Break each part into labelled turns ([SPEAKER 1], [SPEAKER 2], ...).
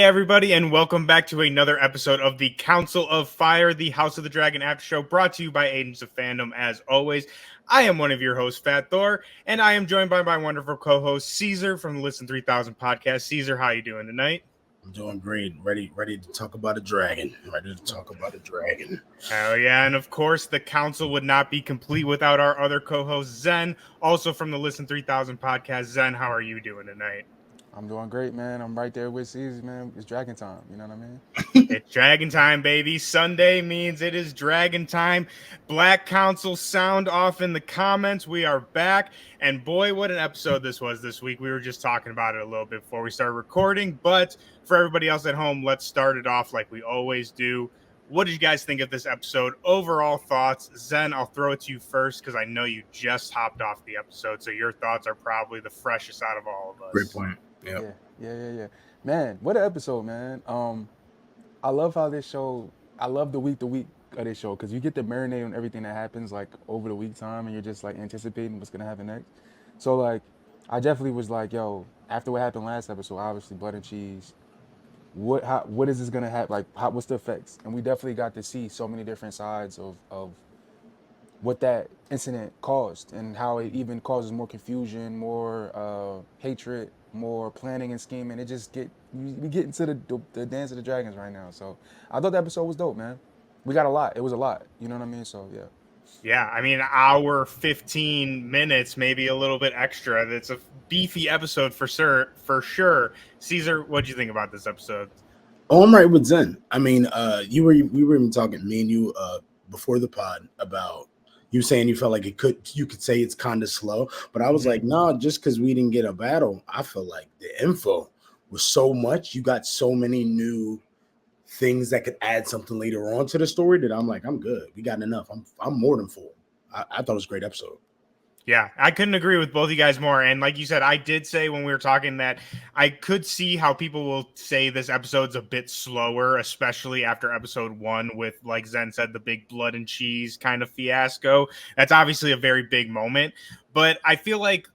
[SPEAKER 1] everybody, and welcome back to another episode of the Council of Fire, the House of the Dragon after show, brought to you by Agents of Fandom. As always, I am one of your hosts, Fat Thor, and I am joined by my wonderful co-host Caesar from the Listen 3000 podcast. Caesar, how you doing tonight?
[SPEAKER 2] I'm doing great. Ready to talk about a dragon. Ready to talk about a dragon.
[SPEAKER 1] Hell yeah, and of course, the council would not be complete without our other co-host, Zen, also from the Listen 3000 podcast. Zen, how are you doing tonight?
[SPEAKER 3] I'm doing great, man. I'm right there with Caesar, man. It's dragon time. You know what I mean?
[SPEAKER 1] It's dragon time, baby. Sunday means it is dragon time. Black Council sound off in the comments. We are back. And boy, what an episode this was this week. We were just talking about it a little bit before we started recording. But for everybody else at home, let's start it off like we always do. What did you guys think of this episode? Overall thoughts. Zen, I'll throw it to you first because I know you just hopped off the episode. So your thoughts are probably the freshest out of all of us.
[SPEAKER 2] Great point. Yep.
[SPEAKER 3] Yeah. Man, what an episode, man. I love how this show. I love the week to week of this show because you get to marinate on everything that happens like over the week time, and you're just like anticipating what's gonna happen next. So like, I definitely was like, yo, after what happened last episode, obviously blood and cheese. What is this gonna have? Like, what's the effects? And we definitely got to see so many different sides of what that incident caused and how it even causes more confusion, more hatred, more planning and scheming. It just we get into the dance of the dragons right now. So I thought the episode was dope, man. We got a lot. It was a lot. You know what I mean? So yeah.
[SPEAKER 1] Yeah, I mean, hour 15 minutes, maybe a little bit extra. That's a beefy episode for sure. For sure. Caesar, what'd you think about this episode?
[SPEAKER 2] Oh, I'm right with Zen. I mean, we were even talking, me and you, before the pod about you saying you felt like you could say it's kind of slow, but I was like, no, just because we didn't get a battle, I feel like the info was so much. You got so many new things that could add something later on to the story that I'm like, I'm good. We got enough. I'm more than full. I thought it was a great episode.
[SPEAKER 1] Yeah, I couldn't agree with both of you guys more. And like you said, I did say when we were talking that I could see how people will say this episode's a bit slower, especially after episode 1 with, like Zen said, the big blood and cheese kind of fiasco. That's obviously a very big moment. But I feel like,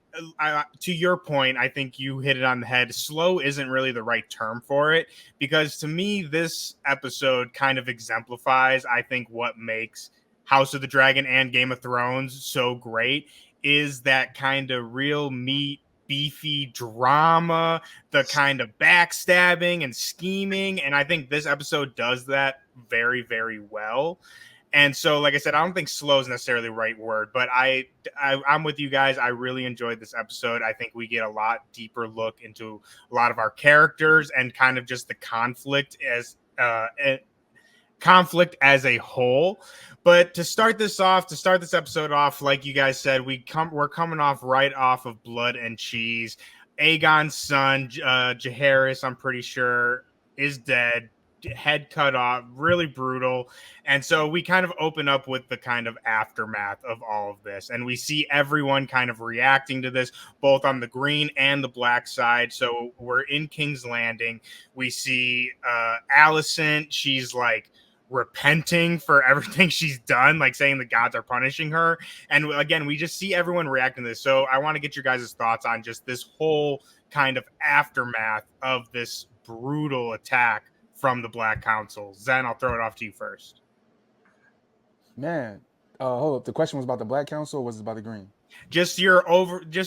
[SPEAKER 1] to your point, I think you hit it on the head. Slow isn't really the right term for it, because to me, this episode kind of exemplifies, I think, what makes House of the Dragon and Game of Thrones so great is that kind of real meat, beefy drama, the kind of backstabbing and scheming. And I think this episode does that very, very well. And so, like I said, I don't think slow is necessarily the right word, but I'm with you guys. I really enjoyed this episode. I think we get a lot deeper look into a lot of our characters and kind of just the conflict as a whole. But to start this episode off, like you guys said, we're coming off right off of Blood and Cheese. Aegon's son, Jaehaerys, I'm pretty sure, is dead, head cut off, really brutal. And so we kind of open up with the kind of aftermath of all of this, and we see everyone kind of reacting to this, both on the green and the black side. So we're in King's Landing. We see Alicent. She's like repenting for everything she's done, like saying the gods are punishing her. And again, we just see everyone reacting to this. So I want to get your guys' thoughts on just this whole kind of aftermath of this brutal attack from the Black Council. Zen, I'll throw it off to you first.
[SPEAKER 3] Man, hold up. The question was about the Black Council, or was it about the Green?
[SPEAKER 1] Just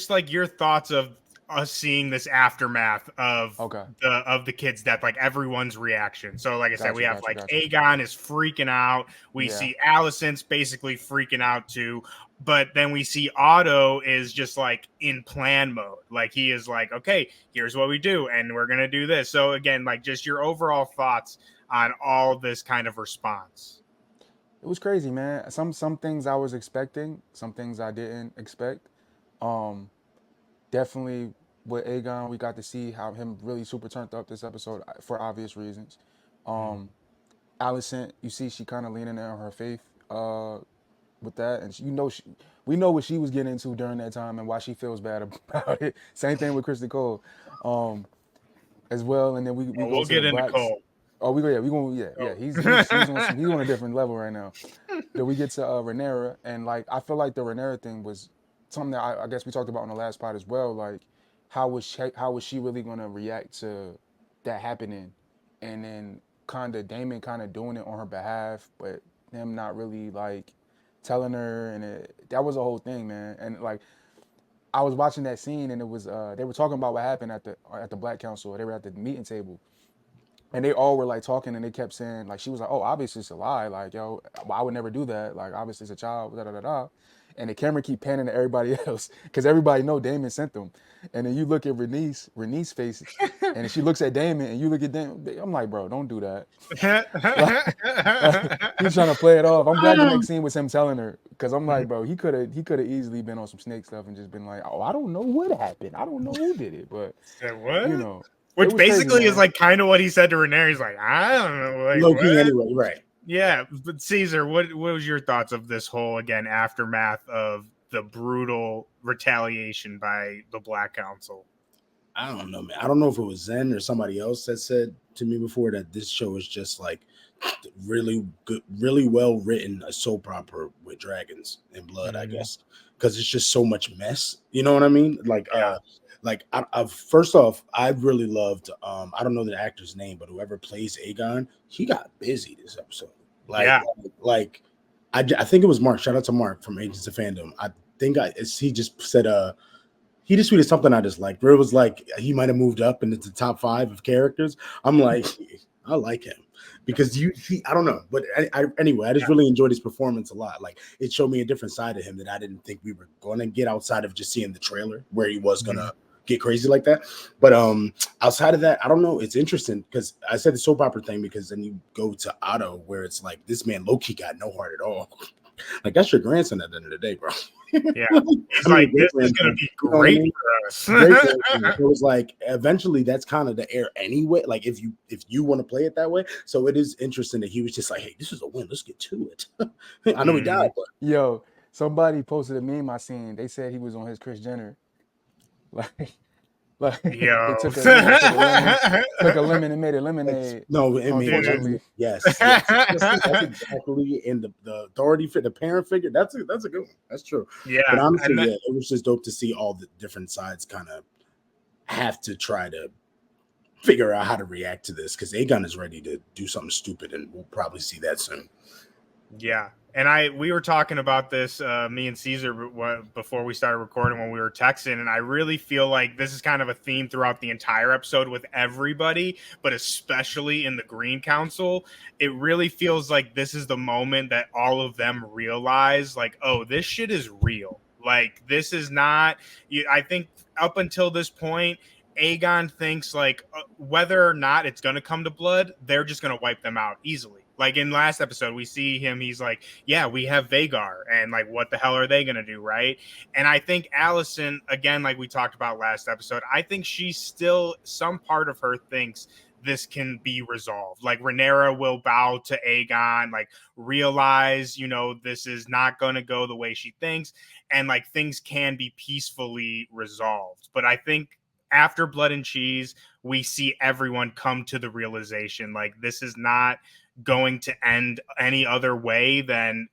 [SPEAKER 1] like your thoughts of us seeing this aftermath of the kid's death, like everyone's reaction. So like I said, we have Aegon is freaking out. We see Alicent's basically freaking out too. But then we see Otto is just like in plan mode. Like he is like, okay, here's what we do, and we're gonna do this. So again, like just your overall thoughts on all this kind of response.
[SPEAKER 3] It was crazy, man. Some things I was expecting, some things I didn't expect. Definitely with Aegon, we got to see how him really super turned up this episode for obvious reasons. Alicent, you see she kind of leaning on her faith with that, and we know what she was getting into during that time and why she feels bad about it. Same thing with Criston Cole, as well. And then
[SPEAKER 1] we'll get into Cole.
[SPEAKER 3] Oh, we going. He's on a different level right now. Then we get to Rhaenyra, and like I feel like the Rhaenyra thing was something that I guess we talked about on the last pod as well. Like, how was she really going to react to that happening and then kind of Daemon kind of doing it on her behalf, but him not really like telling her, and that was a whole thing, man. And like I was watching that scene, and it was they were talking about what happened at the Black Council. They were at the meeting table, and they all were like talking, and they kept saying like she was like, "Oh, obviously it's a lie. Like, yo, I would never do that. Like, obviously it's a child." Da da da da. And the camera keep panning to everybody else because everybody know Damon sent them. And then you look at Rhaenys face, and she looks at Damon, and you look at Damon. I'm like, bro, don't do that. Like, he's trying to play it off. I'm glad the next scene was him telling her, because I'm like, bro, he could have easily been on some snake stuff and just been like, oh, I don't know what happened. I don't know who did it, but
[SPEAKER 1] What?
[SPEAKER 3] you know,
[SPEAKER 1] Which basically
[SPEAKER 3] crazy,
[SPEAKER 1] is like kind of what he said to Rhaenyra. He's like, I don't know, like
[SPEAKER 2] Low
[SPEAKER 1] what?
[SPEAKER 2] key anyway, right?
[SPEAKER 1] Yeah, but Caesar, what was your thoughts of this whole again aftermath of the brutal retaliation by the Black Council?
[SPEAKER 2] I don't know, man. I don't know if it was Zen or somebody else that said to me before that this show is just like really good, really well written, a soap opera with dragons and blood, I guess, because it's just so much mess. You know what I mean? Like I've first off, I really loved. I don't know the actor's name, but whoever plays Aegon, he got busy this episode. Like I think it was Mark. Shout out to Mark from Agents of Fandom. I think he just said he just tweeted something I just liked, where it was like he might have moved up into the top 5 of characters. I'm like, I like him because I don't know, but anyway, I just really enjoyed his performance a lot. Like it showed me a different side of him that I didn't think we were going to get outside of just seeing the trailer where he was gonna get crazy like that. But outside of that, I don't know. It's interesting because I said the soap opera thing because then you go to Otto where it's like this man low-key got no heart at all. Like that's your grandson at the end of the day, bro.
[SPEAKER 1] Yeah, he's like, this is gonna be great for us.
[SPEAKER 2] It was like eventually that's kind of the air anyway. Like if you want to play it that way, so it is interesting that he was just like, hey, this is a win. Let's get to it. I know he died, but
[SPEAKER 3] yo, somebody posted a meme I seen. They said he was on his Kris Jenner. Like they took a lemon and made a lemonade.
[SPEAKER 2] No,
[SPEAKER 3] unfortunately,
[SPEAKER 2] yes. That's exactly in the authority for the parent figure. That's a good one. That's true.
[SPEAKER 1] Yeah,
[SPEAKER 2] but honestly, it was just dope to see all the different sides kind of have to try to figure out how to react to this because Aegon is ready to do something stupid, and we'll probably see that soon.
[SPEAKER 1] Yeah. And we were talking about this, me and Caesar, before we started recording when we were texting. And I really feel like this is kind of a theme throughout the entire episode with everybody, but especially in the Green Council. It really feels like this is the moment that all of them realize, like, oh, this shit is real. Like, this is not, I think up until this point, Aegon thinks like whether or not it's going to come to blood, they're just going to wipe them out easily. Like in last episode, we see him. He's like, yeah, we have Vhagar. And like, what the hell are they going to do? Right. And I think Alicent, again, like we talked about last episode, I think she's still, some part of her thinks this can be resolved. Like Rhaenyra will bow to Aegon, like realize, this is not going to go the way she thinks. And like things can be peacefully resolved. But I think after Blood and Cheese, we see everyone come to the realization, like this is not going to end any other way than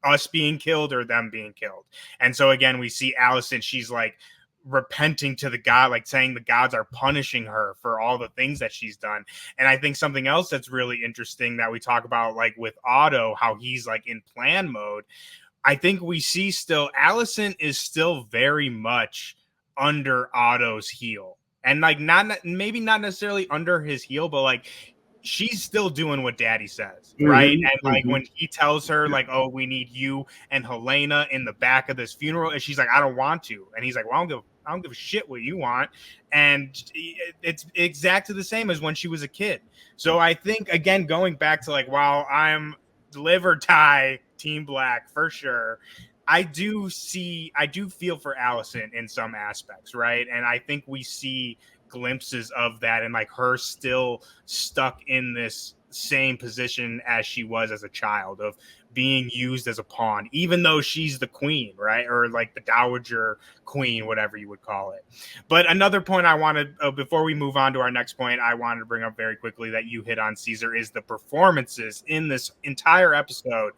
[SPEAKER 1] us being killed or them being killed. And so again, we see Alicent, she's like repenting to the god, like saying the gods are punishing her for all the things that she's done. And I think something else that's really interesting that we talk about, like with Otto, how he's like in plan mode, I think we see still Alicent is still very much under Otto's heel. And like maybe not necessarily under his heel, but like she's still doing what daddy says, right? And like when he tells her like, oh, we need you and Helena in the back of this funeral, and she's like, I don't want to. And he's like, well, I don't give a shit what you want. And it's exactly the same as when she was a kid. So I think, again, going back to like, while I'm live or die Team Black for sure, I do feel for Alicent in some aspects, right? And I think we see glimpses of that and like her still stuck in this same position as she was as a child of being used as a pawn, even though she's the queen, right? Or like the dowager queen, whatever you would call it. But another point I wanted, before we move on to our next point, I wanted to bring up very quickly that you hit on, Caesar, is the performances in this entire episode.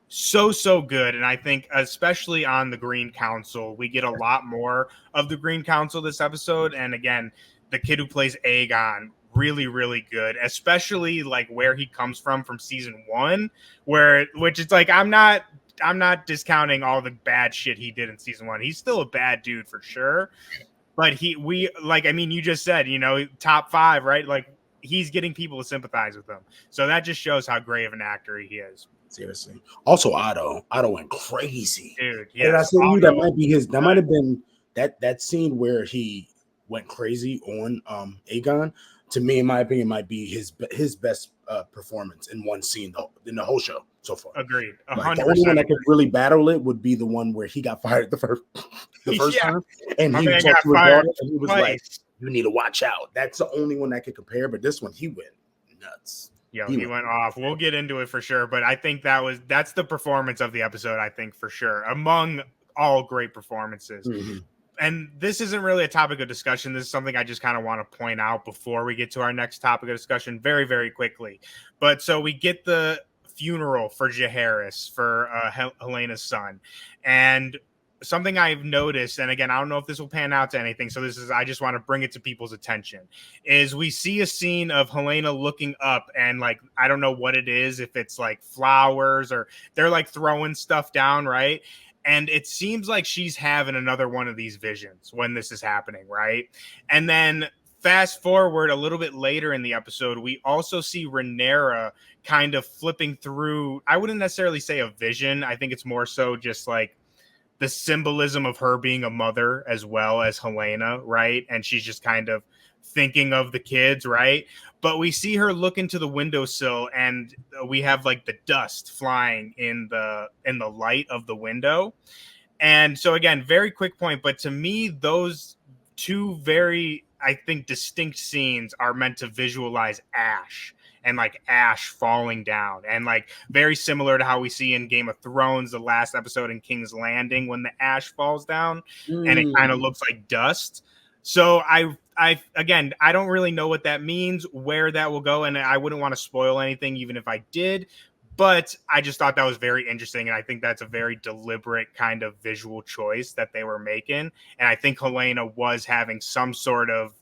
[SPEAKER 1] So good. And I think especially on the Green Council, we get a lot more of the Green Council this episode. And again, the kid who plays Aegon really, really good, especially like where he comes from season 1, which it's like I'm not discounting all the bad shit he did in season 1. He's still a bad dude for sure. But we like, I mean, you just said, top 5, right? Like, he's getting people to sympathize with him. So that just shows how great of an actor he is.
[SPEAKER 2] Seriously. Also, Otto went crazy.
[SPEAKER 1] Dude,
[SPEAKER 2] And I
[SPEAKER 1] yes.
[SPEAKER 2] said you that might be his. That
[SPEAKER 1] good.
[SPEAKER 2] might have been that scene where he went crazy on Aegon. To me, in my opinion, might be his best performance in one scene in the whole show so far.
[SPEAKER 1] Agreed.
[SPEAKER 2] Like, the only one that could
[SPEAKER 1] agree.
[SPEAKER 2] really battle it would be the one where he got fired the first
[SPEAKER 1] Yeah.
[SPEAKER 2] time, and
[SPEAKER 1] My
[SPEAKER 2] he
[SPEAKER 1] man
[SPEAKER 2] talked
[SPEAKER 1] got
[SPEAKER 2] to his
[SPEAKER 1] fired
[SPEAKER 2] daughter, and he was
[SPEAKER 1] twice.
[SPEAKER 2] like, "You need to watch out." That's the only one that could compare. But this one, he went nuts.
[SPEAKER 1] Yo, he went off. We'll get into it for sure, but I think that's the performance of the episode, I think, for sure, among all great performances.
[SPEAKER 2] Mm-hmm.
[SPEAKER 1] And this isn't really a topic of discussion. This is something I just kind of want to point out before we get to our next topic of discussion very, very quickly. But so we get the funeral for Jaehaerys, for Helena's son. And something I've noticed, and again, I don't know if this will pan out to anything, so I just want to bring it to people's attention, is we see a scene of Helena looking up, and like, I don't know what it is, if it's like flowers or they're like throwing stuff down, right? And it seems like she's having another one of these visions when this is happening, right? And then fast forward a little bit later in the episode, we also see Rhaenyra kind of flipping through, I wouldn't necessarily say a vision. I think it's more so just like the symbolism of her being a mother as well as Helena, right? And she's just kind of thinking of the kids, right? But we see her look into the windowsill, and we have like the dust flying in the light of the window. And so again, very quick point, but to me, those two very, I think, distinct scenes are meant to visualize ash, and like ash falling down, and like very similar to how we see in Game of Thrones, the last episode in King's Landing, when the ash falls down and it kind of looks like dust. So I again, I don't really know what that means, where that will go, and I wouldn't want to spoil anything even if I did. But I just thought that was very interesting, and I think that's a very deliberate kind of visual choice that they were making. And I think Helena was having some sort of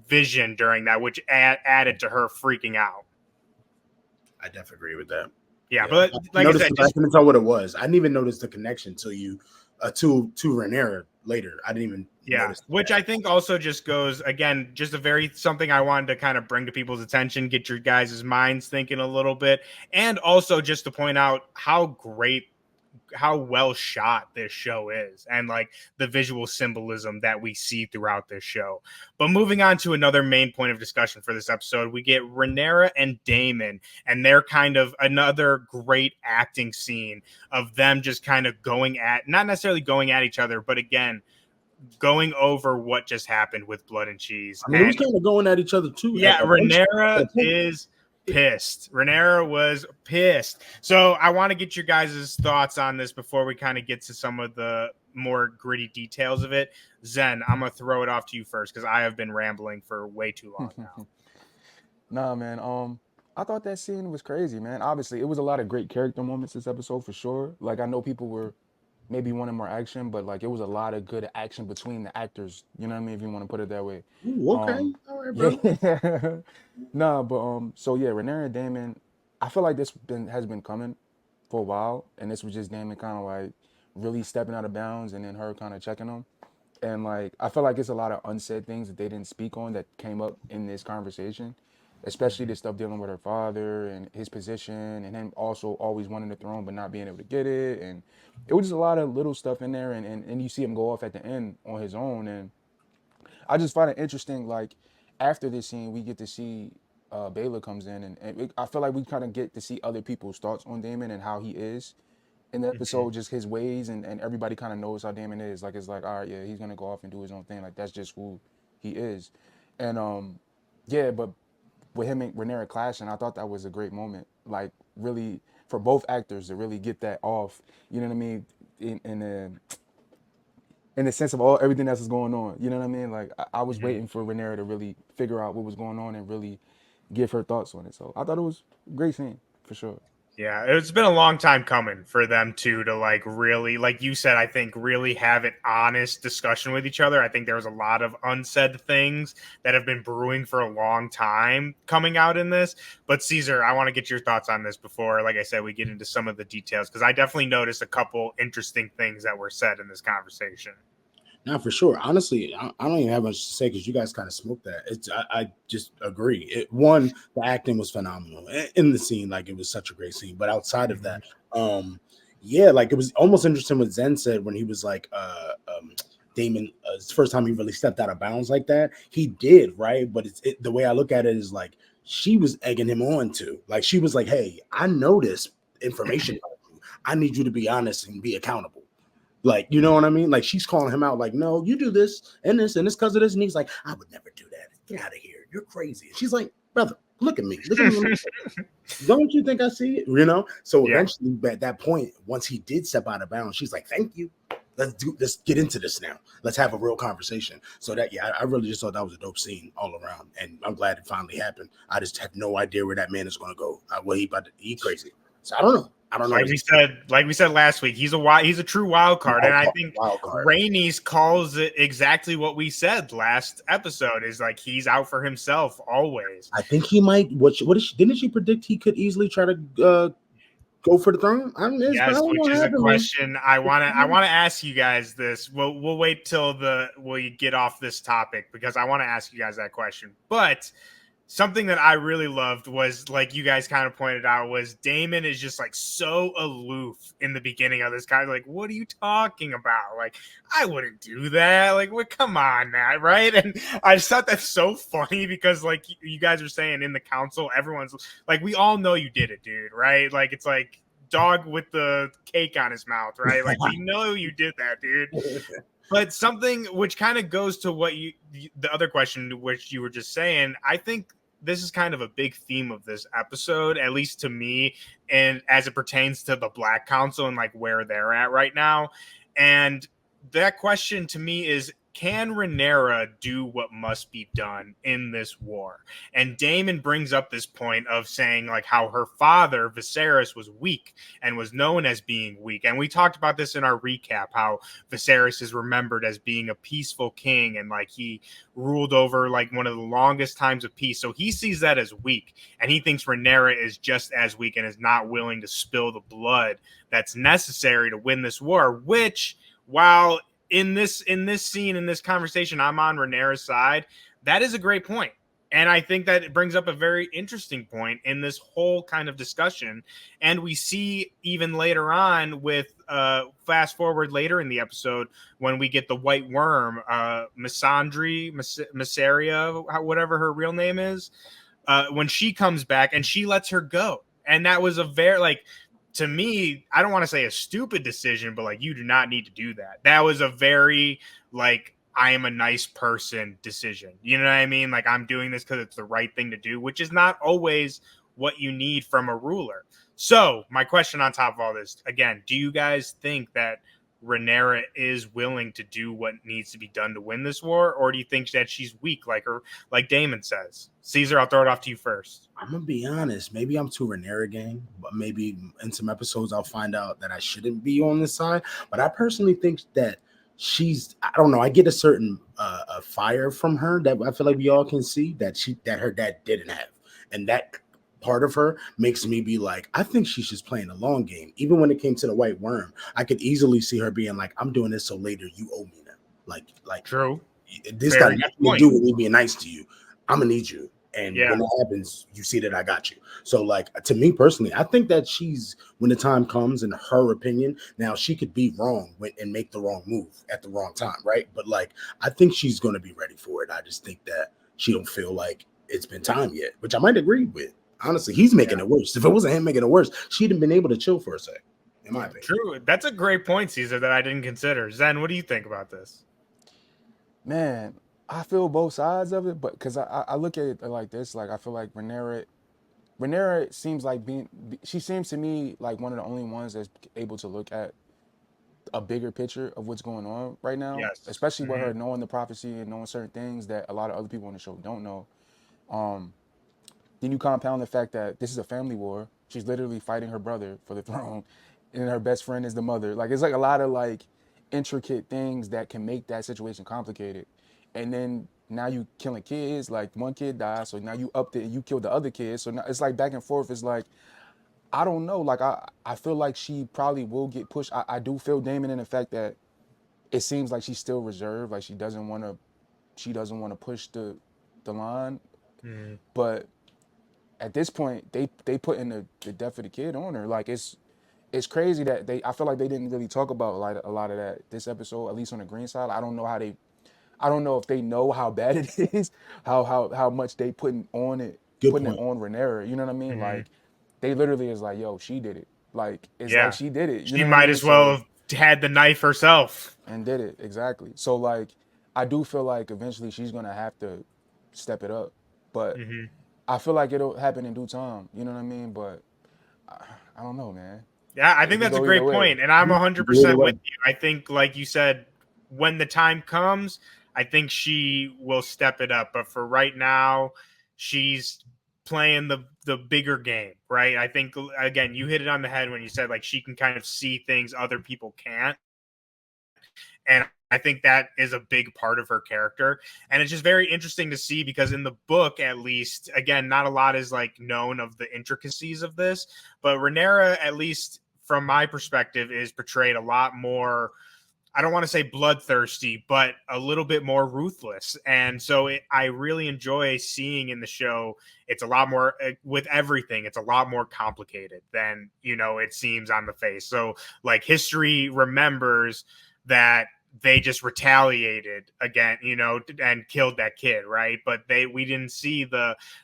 [SPEAKER 1] vision during that, which added to her freaking out.
[SPEAKER 2] I definitely agree with that.
[SPEAKER 1] Yeah, but like I said,
[SPEAKER 2] I couldn't tell what it was. I didn't even notice the connection till you to Rhaenyra later. I didn't even notice
[SPEAKER 1] which I think also just goes, again, just a very something I wanted to kind of bring to people's attention, get your guys' minds thinking a little bit, and also just to point out how well shot this show is, and like the visual symbolism that we see throughout this show. But moving on to another main point of discussion for this episode, we get Rhaenyra and Daemon, and they're kind of another great acting scene of them just kind of not necessarily going at each other, but again, going over what just happened with Blood and Cheese.
[SPEAKER 2] I mean, it was kind of going at each other too.
[SPEAKER 1] Yeah, Rhaenyra is pissed. Rhaenyra was pissed. So I want to get your guys' thoughts on this before we kind of get to some of the more gritty details of it. Zen, I'm going to throw it off to you first because I have been rambling for way too long now.
[SPEAKER 3] Nah, man. I thought that scene was crazy, man. Obviously, it was a lot of great character moments this episode for sure. Like, I know people were maybe wanted more action, but like it was a lot of good action between the actors. You know what I mean? If you want to put it that way.
[SPEAKER 2] Ooh, okay. All right, bro.
[SPEAKER 3] Yeah. Nah, but so yeah, Rhaenyra and Daemon, I feel like this has been coming for a while, and this was just Daemon kind of like really stepping out of bounds, and then her kind of checking them. And like I feel like it's a lot of unsaid things that they didn't speak on that came up in this conversation, especially the stuff dealing with her father and his position, and him also always wanting the throne but not being able to get it. And it was just a lot of little stuff in there, and you see him go off at the end on his own. And I just find it interesting, like after this scene we get to see Baylor comes in, and I feel like we kind of get to see other people's thoughts on Daemon and how he is in the episode, just his ways, and everybody kind of knows how Daemon is. Like, it's like, all right, yeah, he's gonna go off and do his own thing. Like, that's just who he is. And yeah, but with him and Rhaenyra clashing, I thought that was a great moment. Like, really, for both actors to really get that off. You know what I mean? In the sense of everything that's going on. You know what I mean? Like, I was waiting for Rhaenyra to really figure out what was going on and really give her thoughts on it. So I thought it was a great scene for sure.
[SPEAKER 1] Yeah, it's been a long time coming for them to like really, like you said, I think really have an honest discussion with each other. I think there was a lot of unsaid things that have been brewing for a long time coming out in this. But Caesar, I want to get your thoughts on this before, like I said, we get into some of the details because I definitely noticed a couple interesting things that were said in this conversation.
[SPEAKER 2] Not for sure. Honestly, I don't even have much to say because you guys kind of smoked that. I just agree. One, the acting was phenomenal in the scene. Like it was such a great scene. But outside of that, yeah, like it was almost interesting what Zen said when he was like, Daemon, it's the first time he really stepped out of bounds like that. He did, right? But the way I look at it is like she was egging him on to. Like she was like, hey, I know this information about you. I need you to be honest and be accountable. Like, you know what I mean? Like she's calling him out, like, no, you do this and this because of this. And he's like, I would never do that. Get out of here. You're crazy. And she's like, brother, look at me. Look at me. Don't you think I see it? You know? So eventually at that point, once he did step out of bounds, she's like, thank you. Let's get into this now. Let's have a real conversation. So that, yeah, I really just thought that was a dope scene all around. And I'm glad it finally happened. I just have no idea where that man is going to go. Well, he about to eat crazy. So I don't know.
[SPEAKER 1] Like we said last week, he's a true wild card, and I think Rhaenys calls it exactly what we said last episode. Is like he's out for himself always.
[SPEAKER 2] I think he might. Didn't she predict he could easily try to go for the throne?
[SPEAKER 1] Yes, which is a question I want to ask you guys. This we'll wait till we get off this topic because I want to ask you guys that question, but. Something that I really loved was, like you guys kind of pointed out, was Daemon is just like so aloof in the beginning of this kind of like, what are you talking about? Like, I wouldn't do that. Like, what? Come on now, right? And I just thought that's so funny because, like you guys are saying in the council, everyone's like, we all know you did it, dude, right? Like, it's like dog with the cake on his mouth, right? Like, we know you did that, dude. But something which kind of goes to what the other question, which you were just saying, I think this is kind of a big theme of this episode, at least to me, and as it pertains to the Black Council and like where they're at right now. And that question to me is, can Rhaenyra do what must be done in this war? And Daemon brings up this point of saying like how her father Viserys was weak and was known as being weak. And we talked about this in our recap, how Viserys is remembered as being a peaceful king and like he ruled over like one of the longest times of peace. So he sees that as weak, and he thinks Rhaenyra is just as weak and is not willing to spill the blood that's necessary to win this war, which, while in this scene, in this conversation, I'm on Rhaenyra's side. That is a great point. And I think that it brings up a very interesting point in this whole kind of discussion. And we see even later on with fast forward later in the episode when we get the White Worm, Missandei, Mysaria, whatever her real name is, when she comes back and she lets her go. And that was a very, like, to me, I don't want to say a stupid decision, but like, you do not need to do that. That was a very like, I am a nice person decision. You know what I mean? Like, I'm doing this because it's the right thing to do, which is not always what you need from a ruler. So my question on top of all this, again, do you guys think that Rhaenyra is willing to do what needs to be done to win this war, or do you think that she's weak, like Daemon says? Caesar, I'll throw it off to you first.
[SPEAKER 2] I'm gonna be honest. Maybe I'm too Rhaenyra gang, but maybe in some episodes I'll find out that I shouldn't be on this side. But I personally think that I don't know. I get a certain a fire from her that I feel like we all can see that her dad didn't have, and that part of her makes me be like, I think she's just playing a long game. Even when it came to the White Worm, I could easily see her being like, I'm doing this so later you owe me now. Like
[SPEAKER 1] true.
[SPEAKER 2] This got nothing to do with me being nice to you. I'm gonna need you. And when that happens, you see that I got you. So, like, to me personally, I think that when the time comes, in her opinion, now she could be wrong and make the wrong move at the wrong time, right? But like, I think she's going to be ready for it. I just think that she don't feel like it's been time yet, which I might agree with. Honestly, he's making it worse. If it wasn't him making it worse, she'd have been able to chill for a sec, in my opinion.
[SPEAKER 1] True. That's a great point, Caesar, that I didn't consider. Zen, what do you think about this?
[SPEAKER 3] Man, I feel both sides of it, but because I look at it like this, like I feel like Rhaenyra seems like she seems to me like one of the only ones that's able to look at a bigger picture of what's going on right now, especially with her knowing the prophecy and knowing certain things that a lot of other people on the show don't know. Then you compound the fact that this is a family war, She's literally fighting her brother for the throne, and her best friend is the mother. Like it's like a lot of like intricate things that can make that situation complicated. And then now you killing kids. Like one kid dies, so now you upped it and you killed the other kid. So now it's like back and forth. It's like I don't know. Like I feel like she probably will get pushed. I do feel Daemon in the fact that it seems like she's still reserved. Like she doesn't want to push the line.
[SPEAKER 1] Mm.
[SPEAKER 3] But at this point, they putting the death of the kid on her. Like it's crazy that I feel like they didn't really talk about like a lot of that this episode, at least on the green side. I don't know if they know how bad it is, how much they putting
[SPEAKER 2] Good
[SPEAKER 3] it
[SPEAKER 2] point.
[SPEAKER 3] on Rhaenyra. You know what I mean?
[SPEAKER 1] Mhm.
[SPEAKER 3] Like they literally is like, yo, she did it. Like it's
[SPEAKER 1] Yeah.
[SPEAKER 3] like she did it. You
[SPEAKER 1] She
[SPEAKER 3] know what I
[SPEAKER 1] might
[SPEAKER 3] mean?
[SPEAKER 1] as well
[SPEAKER 3] So,
[SPEAKER 1] have had the knife herself.
[SPEAKER 3] and did it exactly. So like I do feel like eventually she's gonna have to step it up, but
[SPEAKER 1] Hmm.
[SPEAKER 3] I feel like it'll happen in due time. You know what I mean? But I don't know, man.
[SPEAKER 1] Yeah, I
[SPEAKER 3] It
[SPEAKER 1] think
[SPEAKER 3] could
[SPEAKER 1] that's a
[SPEAKER 3] go either
[SPEAKER 1] great
[SPEAKER 3] way.
[SPEAKER 1] point, and I'm
[SPEAKER 2] Either
[SPEAKER 1] 100%
[SPEAKER 2] way.
[SPEAKER 1] with you. I think, like you said, when the time comes, I think she will step it up. But for right now, she's playing the bigger game, right? I think again, you hit it on the head when you said like she can kind of see things other people can't, and I think that is a big part of her character. And it's just very interesting to see because in the book, at least, again, not a lot is like known of the intricacies of this, but Rhaenyra, at least from my perspective, is portrayed a lot more. I don't want to say bloodthirsty, but a little bit more ruthless. And so I really enjoy seeing in the show. It's a lot more with everything. It's a lot more complicated than, it seems on the face. So like history remembers that they just retaliated again, and killed that kid, right? But we didn't see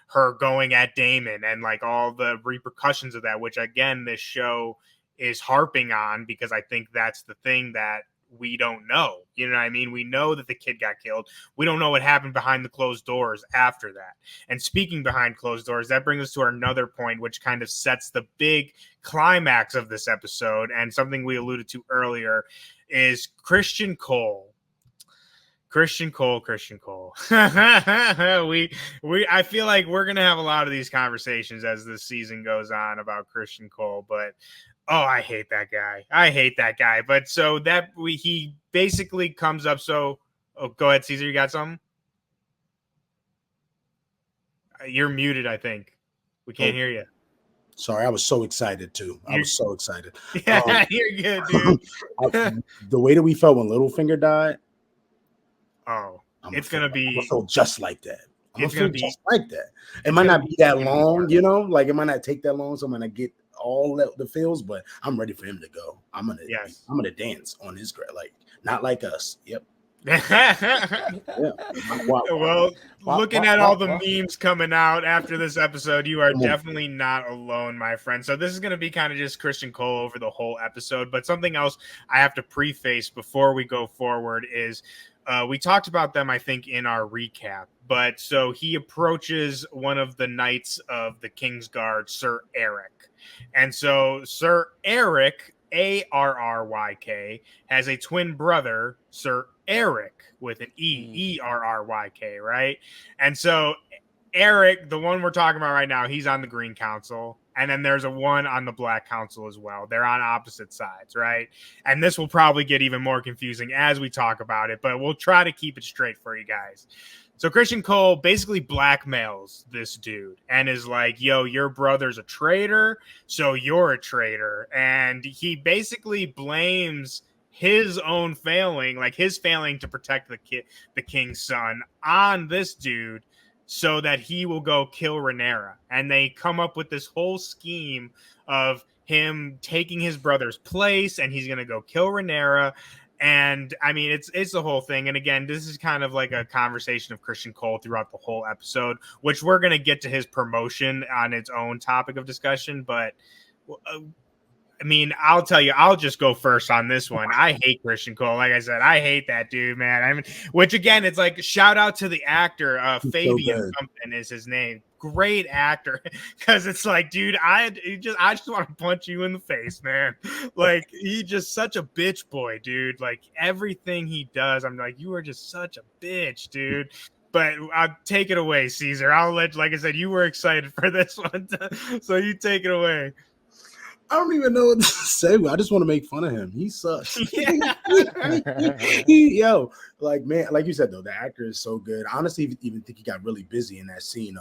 [SPEAKER 1] her going at Daemon and like all the repercussions of that, which again, this show is harping on because I think that's the thing that we don't know. You know what I mean? We know that the kid got killed. We don't know what happened behind the closed doors after that. And speaking behind closed doors, that brings us to another point, which kind of sets the big climax of this episode. And something we alluded to earlier is Criston Cole. Criston Cole. I feel like we're gonna have a lot of these conversations as this season goes on about Criston Cole, but I hate that guy. But so he basically comes up. So, go ahead, Caesar. You got something? You're muted. I think we can't hear you.
[SPEAKER 2] Sorry, I was so excited too. I was so excited.
[SPEAKER 1] Yeah, you're good, dude.
[SPEAKER 2] The way that we felt when Littlefinger died,
[SPEAKER 1] It's gonna be.
[SPEAKER 2] I'm gonna feel just like that.
[SPEAKER 1] It's gonna be
[SPEAKER 2] just like that. It might not be that long, like it might not take that long. So I'm gonna get all the feels, but I'm ready for him to go. I'm gonna dance on his grave, like not like us. Yep.
[SPEAKER 1] Well, looking at all the memes coming out after this episode, you are definitely not alone, my friend. So this is going to be kind of just Criston Cole over the whole episode. But something else I have to preface before we go forward is we talked about them, I think, in our recap. But so he approaches one of the knights of the Kingsguard, Sir Eric. And so Sir Eric, Arryk, has a twin brother, Sir Eric, with an Erryk, right? And so Eric, the one we're talking about right now, he's on the Green Council. And then there's a one on the Black Council as well. They're on opposite sides, right? And this will probably get even more confusing as we talk about it, but we'll try to keep it straight for you guys. So Criston Cole basically blackmails this dude and is like, yo, your brother's a traitor, so you're a traitor. And he basically blames his own failing, like his failing to protect the king's son, on this dude so that he will go kill Rhaenyra. And they come up with this whole scheme of him taking his brother's place and he's going to go kill Rhaenyra. And I mean, it's the whole thing. And again, this is kind of like a conversation of Criston Cole throughout the whole episode, which we're going to get to his promotion on its own topic of discussion. But I mean, I'll tell you, I'll just go first on this one. I hate Criston Cole. Like I said, I hate that dude, man. I mean, which again, it's like shout out to the actor, Fabian something is his name. Great actor, because it's like, dude, I just want to punch you in the face, man. Like he's just such a bitch boy, dude. Like everything he does, I'm like, you are just such a bitch, dude. But I'll take it away, Caesar. I'll let, like I said, you were excited for this one, so you take it away.
[SPEAKER 2] I don't even know what to say. I just want to make fun of him. He sucks.
[SPEAKER 1] Yeah.
[SPEAKER 2] Yo, like, man, like you said though, the actor is so good. Honestly, even think he got really busy in that scene.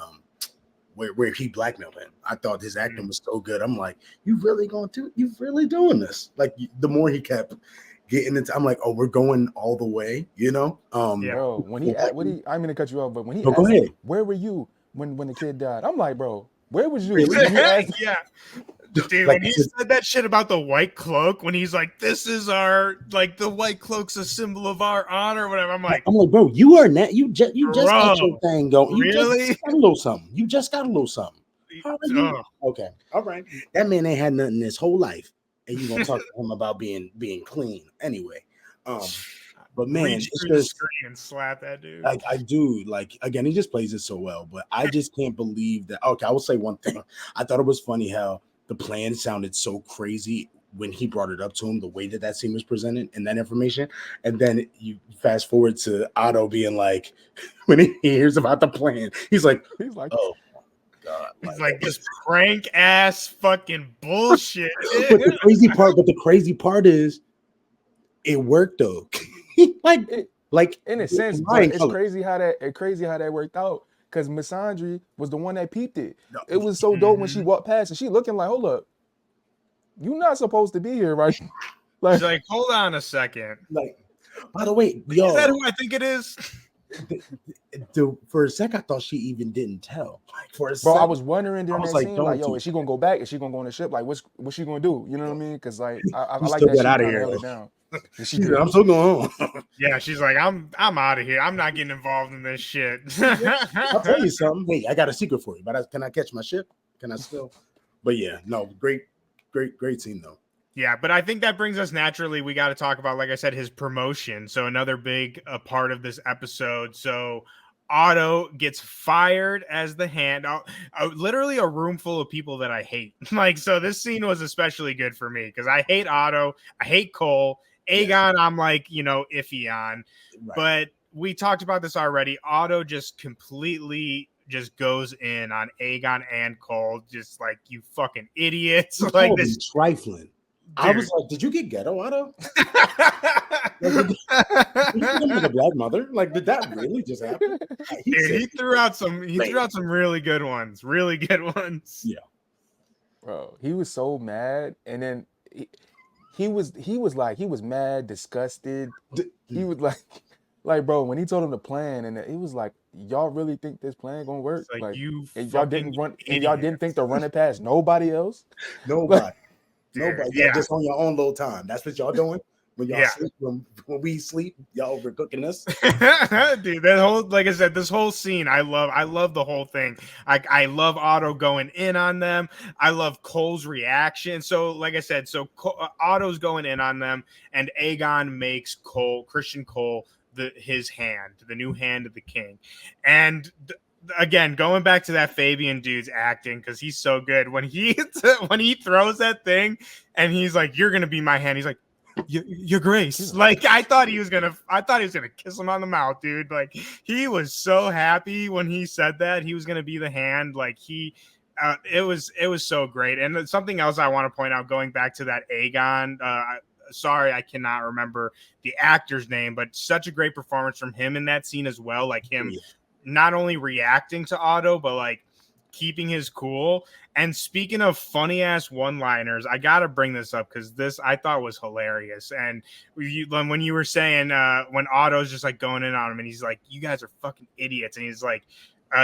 [SPEAKER 2] Where he blackmailed him. I thought his acting was so good. I'm like, you really doing this? Like, the more he kept getting into, I'm like, oh, we're going all the way, you know?
[SPEAKER 3] Bro, when he I'm gonna cut you off, but when he
[SPEAKER 2] go
[SPEAKER 3] asked,
[SPEAKER 2] ahead.
[SPEAKER 3] where were you when the kid died? I'm like, bro, where was you?
[SPEAKER 2] Really?
[SPEAKER 3] When he asked,
[SPEAKER 1] Yeah. Dude,
[SPEAKER 2] Like,
[SPEAKER 1] when he said that shit about the white cloak, when he's like, this is our, like, the white cloak's a symbol of our honor, whatever. I'm like,
[SPEAKER 2] bro, you are not, you just got your
[SPEAKER 1] bro,
[SPEAKER 2] thing going. You
[SPEAKER 1] really?
[SPEAKER 2] just got a little something. You just got a little something. How are you?
[SPEAKER 1] Ugh.
[SPEAKER 2] Okay, all right. That man ain't had nothing his whole life, and you gonna talk to him about being clean anyway. But man,
[SPEAKER 1] Reach
[SPEAKER 2] it's
[SPEAKER 1] through the
[SPEAKER 2] just
[SPEAKER 1] screen and slap that dude.
[SPEAKER 2] like, I do, like, again, he just plays it so well. But I just can't believe that. Okay, I will say one thing. I thought it was funny how the plan sounded so crazy when he brought it up to him, the way that scene was presented and that information. And then you fast forward to Otto being like, when he hears about the plan, he's like, oh God.
[SPEAKER 1] It's like this prank ass fucking bullshit.
[SPEAKER 2] But the crazy part is it worked though. like
[SPEAKER 3] in a sense, but it's crazy how that worked out. Because Missandei was the one that peeped it. No. It was so dope when she walked past and she looking like, hold up, you're not supposed to be here, right?
[SPEAKER 1] Like, she's like, hold on a second.
[SPEAKER 2] Like, by the way, yo,
[SPEAKER 1] is that who I think it is?
[SPEAKER 2] For a sec, I thought she even didn't tell. Like, for a
[SPEAKER 3] bro,
[SPEAKER 2] sec,
[SPEAKER 3] I was wondering during that scene, like, yo, is she gonna go back? Is she gonna go on the ship? Like, what's she gonna do? You know what I mean? Because like, I like that she kind of held it down.
[SPEAKER 2] She's like, I'm still going home.
[SPEAKER 1] Yeah, she's like, I'm out of here. I'm not getting involved in this shit.
[SPEAKER 2] I'll tell you something. Hey, I got a secret for you. But can I catch my ship? Can I still? But yeah, no, great scene though.
[SPEAKER 1] Yeah, but I think that brings us naturally. We got to talk about, like I said, his promotion. So another big part of this episode. So Otto gets fired as the hand. Literally a room full of people that I hate. Like, so this scene was especially good for me because I hate Otto. I hate Cole. Aegon, yeah. I'm like, iffy on. Right. But we talked about this already. Otto just completely just goes in on Aegon and Cole. Just like, you fucking idiots.
[SPEAKER 2] You
[SPEAKER 1] like this
[SPEAKER 2] trifling. Dude. I was like, did you get ghetto, Otto? Did you get a black mother? Like, did that really just happen?
[SPEAKER 1] He threw out some really good ones. Really good ones.
[SPEAKER 2] Yeah.
[SPEAKER 3] Bro, he was so mad. And then he was mad, disgusted. He was like, bro, when he told him the plan, and he was like, y'all really think this plan gonna work?
[SPEAKER 1] Like you
[SPEAKER 3] and y'all didn't think to run it past nobody else?
[SPEAKER 2] Nobody. Nobody. Yeah, just on your own little time. That's what y'all doing when y'all sleep. When we sleep, y'all overcooking us.
[SPEAKER 1] Dude, that whole, like I said, this whole scene, I love the whole thing. I love Otto going in on them. I love Cole's reaction. So, like I said, Otto's going in on them, and Aegon makes Criston Cole his hand, the new hand of the king, and. Again, going back to that Fabian dude's acting, because he's so good. When he throws that thing and he's like, "You're gonna be my hand," he's like, "Your Grace." Like, I thought he was gonna kiss him on the mouth, dude. Like, he was so happy when he said that he was gonna be the hand. Like, it was so great. And something else I want to point out, going back to that Aegon. Sorry, I cannot remember the actor's name, but such a great performance from him in that scene as well. Like him. Yeah. Not only reacting to Otto, but like keeping his cool. And speaking of funny ass one-liners, I gotta bring this up because this I thought was hilarious. And when you were saying when Otto's just like going in on him, and he's like, "You guys are fucking idiots," and he's like,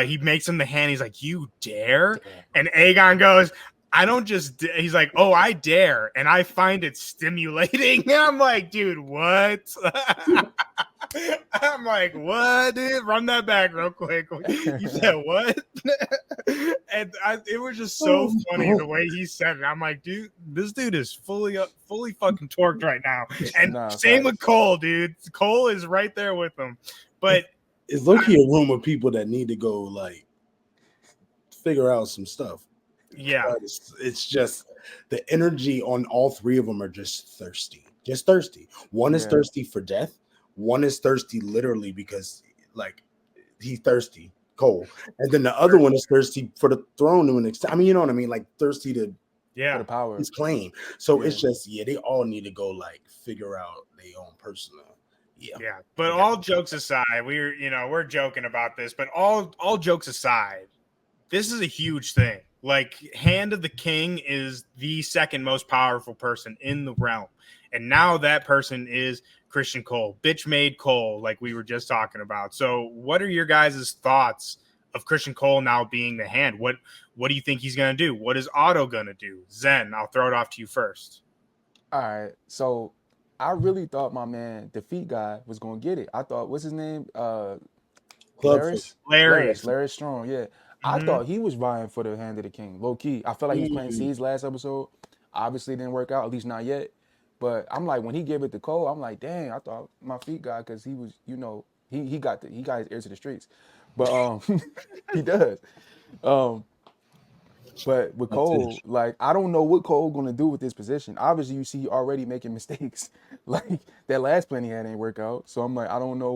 [SPEAKER 1] he makes him the hand. He's like, "You dare?" And Aegon goes, "I don't just," he's like, "Oh, I dare, and I find it stimulating." And I'm like, dude, what? I'm like, what, dude? Run that back real quick. You said what? And it was just so funny the way he said it. I'm like, dude, this dude is fully fucking torqued right now. And same with Cole, dude. Cole is right there with him. But
[SPEAKER 2] it's low-key a room of people that need to go like figure out some stuff.
[SPEAKER 1] Yeah,
[SPEAKER 2] it's just the energy on all three of them are just thirsty. One is thirsty for death. One is thirsty literally because like he's thirsty, Cole, and then the other one is thirsty for the throne to an extent. I mean, you know what I mean, like thirsty to
[SPEAKER 3] for the power.
[SPEAKER 2] his claim. So it's just they all need to go like figure out their own personal.
[SPEAKER 1] Yeah. But all jokes aside, we're joking about this, but all jokes aside, this is a huge thing. Like, Hand of the King is the second most powerful person in the realm. And now that person is Criston Cole, bitch made Cole, like we were just talking about. So what are your guys' thoughts of Criston Cole now being the Hand? What do you think he's going to do? What is Otto going to do? Zen, I'll throw it off to you first.
[SPEAKER 3] All right. So I really thought my man, the feet guy, was going to get it. I thought, what's his name? Larry Strong, yeah. I thought he was vying for the Hand of the King, low key. I felt like he was planting seeds last episode. Obviously didn't work out, at least not yet. But I'm like, when he gave it to Cole, I'm like, dang, I thought my feet guy, because he was, he got his ear to the streets. But he does. But with Cole, like, I don't know what Cole gonna do with this position. Obviously, you see already making mistakes. Like, that last plan he had ain't work out. So I'm like, I don't know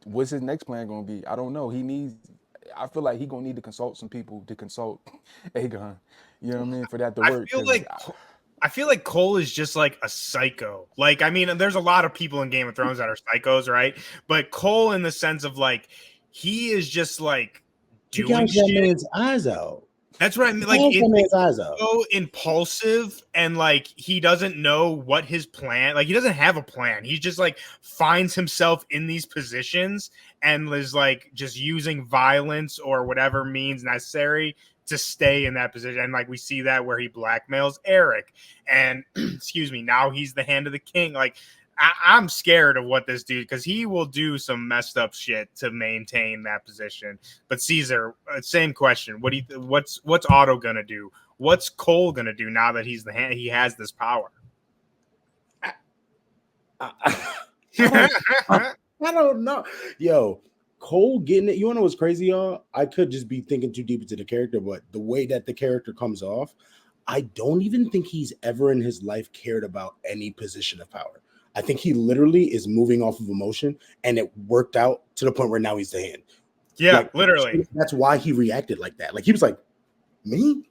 [SPEAKER 3] what's his next plan gonna be. I don't know. I feel like he gonna need to consult some people to consult Aegon. You know what I mean? For that to work.
[SPEAKER 1] I feel like Cole is just like a psycho. Like, I mean, there's a lot of people in Game of Thrones that are psychos, right? But Cole, in the sense of like, he is just like doing shit.
[SPEAKER 2] That man's eyes out.
[SPEAKER 1] That's right. Like, it's so impulsive, and like he doesn't know what his plan. Like, he doesn't have a plan. He just like finds himself in these positions and is like just using violence or whatever means necessary to stay in that position. And like we see that where he blackmails Eric, and excuse me, now he's the Hand of the King. Like, I'm scared of what this dude, because he will do some messed up shit to maintain that position. But Caesar, same question. What's Otto gonna do? What's Cole gonna do now that he's the Hand? He has this power.
[SPEAKER 2] I don't know. Yo, Cole getting it. You wanna know what's crazy, y'all? I could just be thinking too deep into the character, but the way that the character comes off, I don't even think he's ever in his life cared about any position of power. I think he literally is moving off of emotion, and it worked out to the point where now he's the Hand.
[SPEAKER 1] Yeah,
[SPEAKER 2] like,
[SPEAKER 1] literally.
[SPEAKER 2] That's why he reacted like that. Like, he was like, me?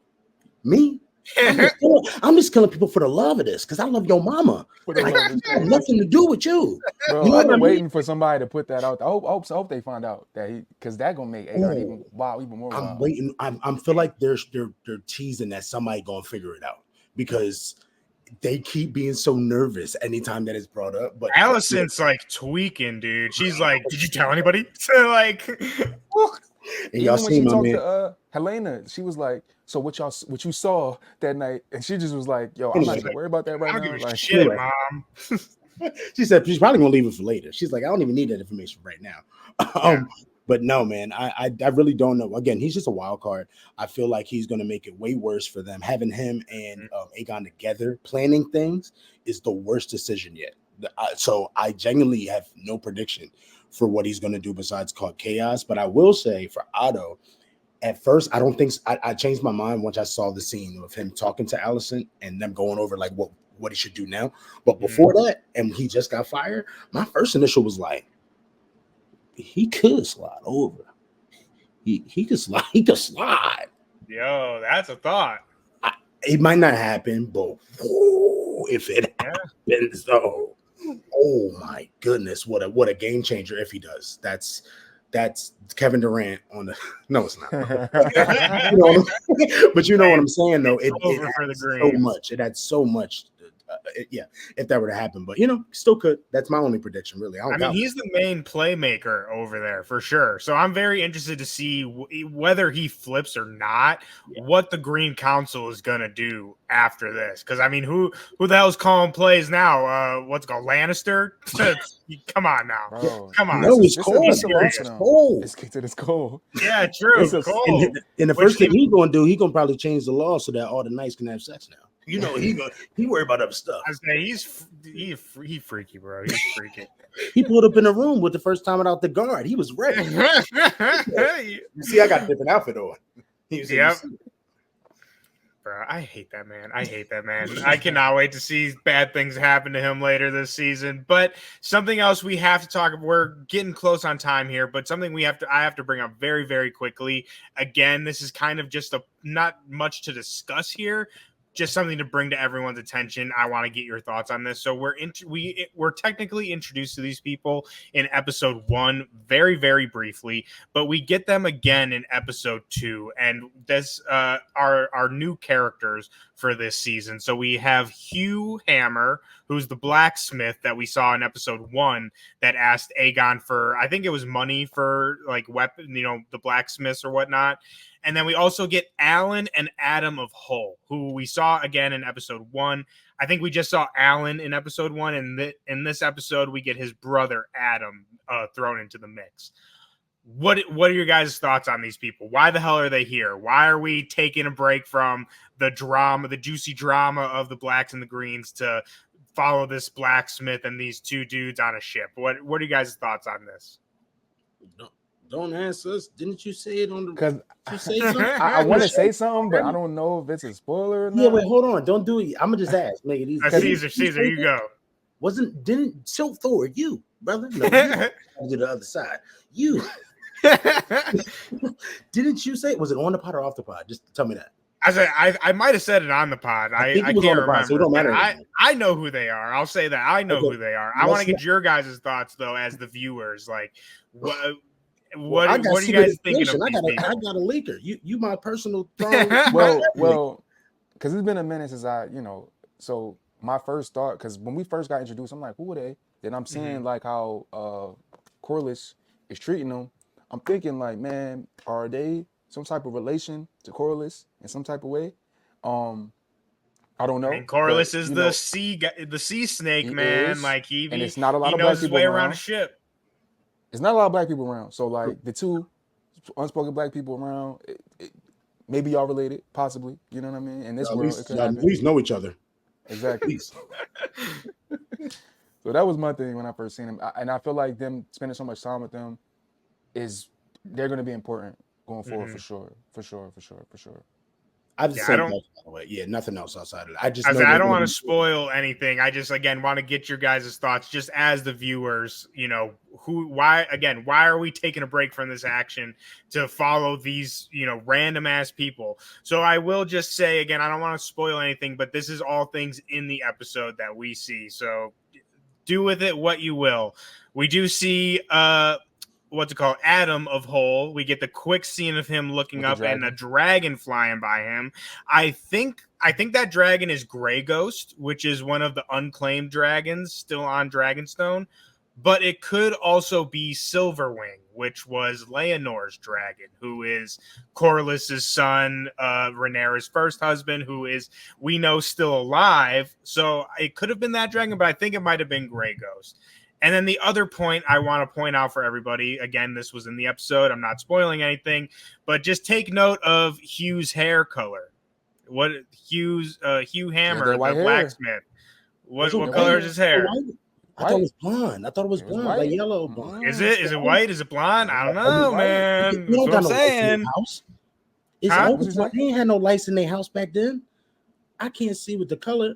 [SPEAKER 2] I'm just killing people for the love of this, because I love your mama. Nothing to do with you.
[SPEAKER 3] Bro,
[SPEAKER 2] you know
[SPEAKER 3] I've been waiting for somebody to put that out. I hope they find out that because that gonna make Aegon even more wild.
[SPEAKER 2] I'm waiting. I feel like they're teasing that somebody gonna figure it out, because they keep being so nervous anytime that it's brought up. But
[SPEAKER 1] Allison's like tweaking, dude. She's like, "Did you tell anybody?" So like,
[SPEAKER 2] and y'all
[SPEAKER 3] when she talked to Helena, she was like, "So what you saw that night?" And she just was like, "Yo, I'm not gonna worry about that right now."
[SPEAKER 1] Like, shit, Mom.
[SPEAKER 2] She said she's probably gonna leave it for later. She's like, I don't even need that information right now. But no, man, I really don't know. Again, he's just a wild card. I feel like he's going to make it way worse for them. Having him and Aegon together planning things is the worst decision yet. So I genuinely have no prediction for what he's going to do besides cause chaos. But I will say for Otto, at first, I don't think I changed my mind once I saw the scene of him talking to Allison and them going over like what he should do now. But before that, and he just got fired, my first initial was like, he could slide over. He could slide. He could slide.
[SPEAKER 1] Yo, that's a thought.
[SPEAKER 2] It might not happen, but if it happens, though, oh my goodness, what a game changer if he does. That's Kevin Durant on the. No, it's not. But you know what I'm saying, though. It had so much. It had so much. If that were to happen, but still could. That's my only prediction, really. I mean,
[SPEAKER 1] he's the main playmaker over there for sure. So I'm very interested to see whether he flips or not. What the Green Council is gonna do after this? Because I mean, who the hell's calling plays now? What's it called, Lannister? Come on now,
[SPEAKER 3] bro.
[SPEAKER 1] Come on.
[SPEAKER 2] No, it's Cole.
[SPEAKER 3] It's Cole.
[SPEAKER 1] Yeah, true. Cole.
[SPEAKER 2] And the first thing he's gonna do, he's gonna probably change the law so that all the knights can have sex now. He worry about other stuff.
[SPEAKER 1] I say he's freaky, bro. He's freaky.
[SPEAKER 2] He pulled up in the room with the first time without the guard. He was ready. You see, I got a different outfit on.
[SPEAKER 1] Yep. bro. I hate that man. I cannot wait to see bad things happen to him later this season. But something else we have to talk. We're getting close on time here, but something I have to bring up very, very quickly. Again, this is kind of just not much to discuss here. Just something to bring to everyone's attention. I want to get your thoughts on this. So we're technically introduced to these people in episode 1 very, very briefly, but we get them again in episode 2, and this are our new characters for this season. So we have Hugh Hammer, who's the blacksmith that we saw in episode 1 that asked Aegon for, I think it was money for like weapon, the blacksmiths or whatnot. And then we also get Alan and Adam of Hull, who we saw again in episode 1. I think we just saw Alan in episode 1, and in this episode we get his brother Adam thrown into the mix. What are your guys' thoughts on these people? Why the hell are they here? Why are we taking a break from the drama, the juicy drama of the blacks and the greens to follow this blacksmith and these two dudes on a ship? What are you guys' thoughts on this?
[SPEAKER 2] Don't ask us. Didn't you say it on the?
[SPEAKER 3] Because
[SPEAKER 2] you say something?
[SPEAKER 3] I want to say something, but I don't know if it's a spoiler or not.
[SPEAKER 2] Yeah, wait, hold on. Don't do it. I'm gonna just ask. Make it easy.
[SPEAKER 1] Caesar, you go.
[SPEAKER 2] Didn't so Thor, you brother? No, you to the other side. You didn't you say? Was it on the pod or off the pod? Just tell me that.
[SPEAKER 1] I might have said it on the pod. I can't remember.
[SPEAKER 2] Pod, so it don't matter.
[SPEAKER 1] I know who they are. I'll say that I know who they are. I want to get your guys' thoughts though, as the viewers. Like, what are you guys thinking of these people?
[SPEAKER 2] I got a leaker. You my personal
[SPEAKER 3] well, because it's been a minute since so my first thought, because when we first got introduced, I'm like, who are they? Then I'm seeing like how Corlys is treating them. I'm thinking like, man, are they some type of relation to Corlys in some type of way? I don't know.
[SPEAKER 1] Corlys is the sea snake, man.
[SPEAKER 3] Is,
[SPEAKER 1] like
[SPEAKER 3] and it's not a lot of
[SPEAKER 1] knows
[SPEAKER 3] black
[SPEAKER 1] his
[SPEAKER 3] people
[SPEAKER 1] way
[SPEAKER 3] around.
[SPEAKER 1] around a ship.
[SPEAKER 3] It's not a lot of black people around. So like the two unspoken black people around, maybe y'all related, possibly. You know what I mean? In this world,
[SPEAKER 2] at least know each other.
[SPEAKER 3] Exactly. So that was my thing when I first seen him, and I feel like them spending so much time with them they're going to be important going forward for sure.
[SPEAKER 2] I've just said that, by the way. Yeah, nothing else outside of that.
[SPEAKER 1] I don't want to spoil anything. I just again want to get your guys' thoughts, just as the viewers. Why are we taking a break from this action to follow these random ass people? So I will just say again, I don't want to spoil anything, but this is all things in the episode that we see. So do with it what you will. We do see Adam of Hull. We get the quick scene of him looking up and a dragon flying by him. I think that dragon is Grey Ghost, which is one of the unclaimed dragons still on Dragonstone. But it could also be Silverwing, which was Leonor's dragon, who is Corlys's son, Rhaenyra's first husband, who is, we know, still alive. So it could have been that dragon, but I think it might have been Grey Ghost. And then the other point I want to point out for everybody, again, this was in the episode, I'm not spoiling anything, but just take note of Hugh's hair color. Hugh Hammer, the blacksmith. What color is his hair?
[SPEAKER 2] I thought it was blonde. Like yellow blonde.
[SPEAKER 1] Is it white? Is it blonde? I don't know, man. That's what I'm saying.
[SPEAKER 2] They ain't had no lights in their house back then. I can't see with the color.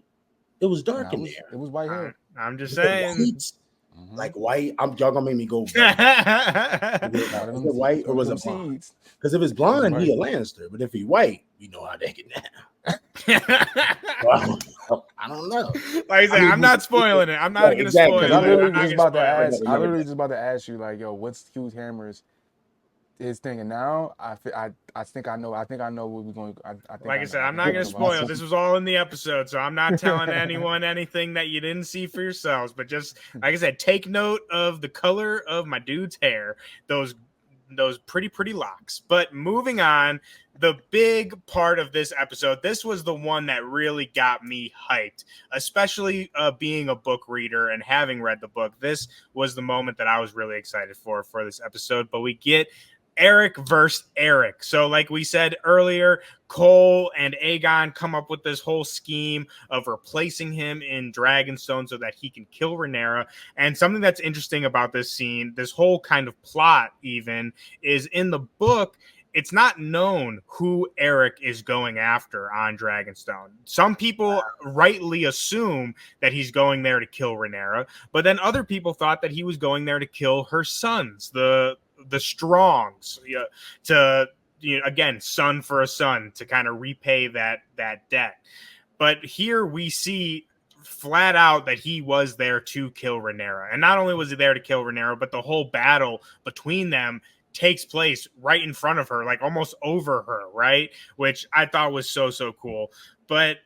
[SPEAKER 2] It was dark in there.
[SPEAKER 3] It was white hair.
[SPEAKER 1] I'm just saying.
[SPEAKER 2] Like white, y'all gonna make me go. Was it white or was it blonde? Because if it's blonde, he a Lannister. But if he white, you know how they get down. I don't know.
[SPEAKER 1] Like I said, I'm not spoiling it. I'm not gonna spoil it.
[SPEAKER 3] I literally just about to ask you, like, yo, what's Hugh Hammer's his thing? And now I think I know what we're going.
[SPEAKER 1] I said, I'm not going to spoil. This was all in the episode, so I'm not telling anyone anything that you didn't see for yourselves. But just like I said, take note of the color of my dude's hair. Those pretty locks. But moving on, the big part of this episode, this was the one that really got me hyped, especially being a book reader and having read the book. This was the moment that I was really excited for this episode. But we get Eric versus Eric. So like we said earlier, Cole and Aegon come up with this whole scheme of replacing him in Dragonstone so that he can kill Rhaenyra. And something that's interesting about this scene, this whole kind of plot even, is in the book, it's not known who Eric is going after on Dragonstone. Some people rightly assume that he's going there to kill Rhaenyra, but then other people thought that he was going there to kill her sons, the Strongs, to again, son for a son, to kind of repay that debt. But here we see flat out that he was there to kill Rhaenyra. And not only was he there to kill Rhaenyra, but the whole battle between them takes place right in front of her, like almost over her, right? Which I thought was so cool. But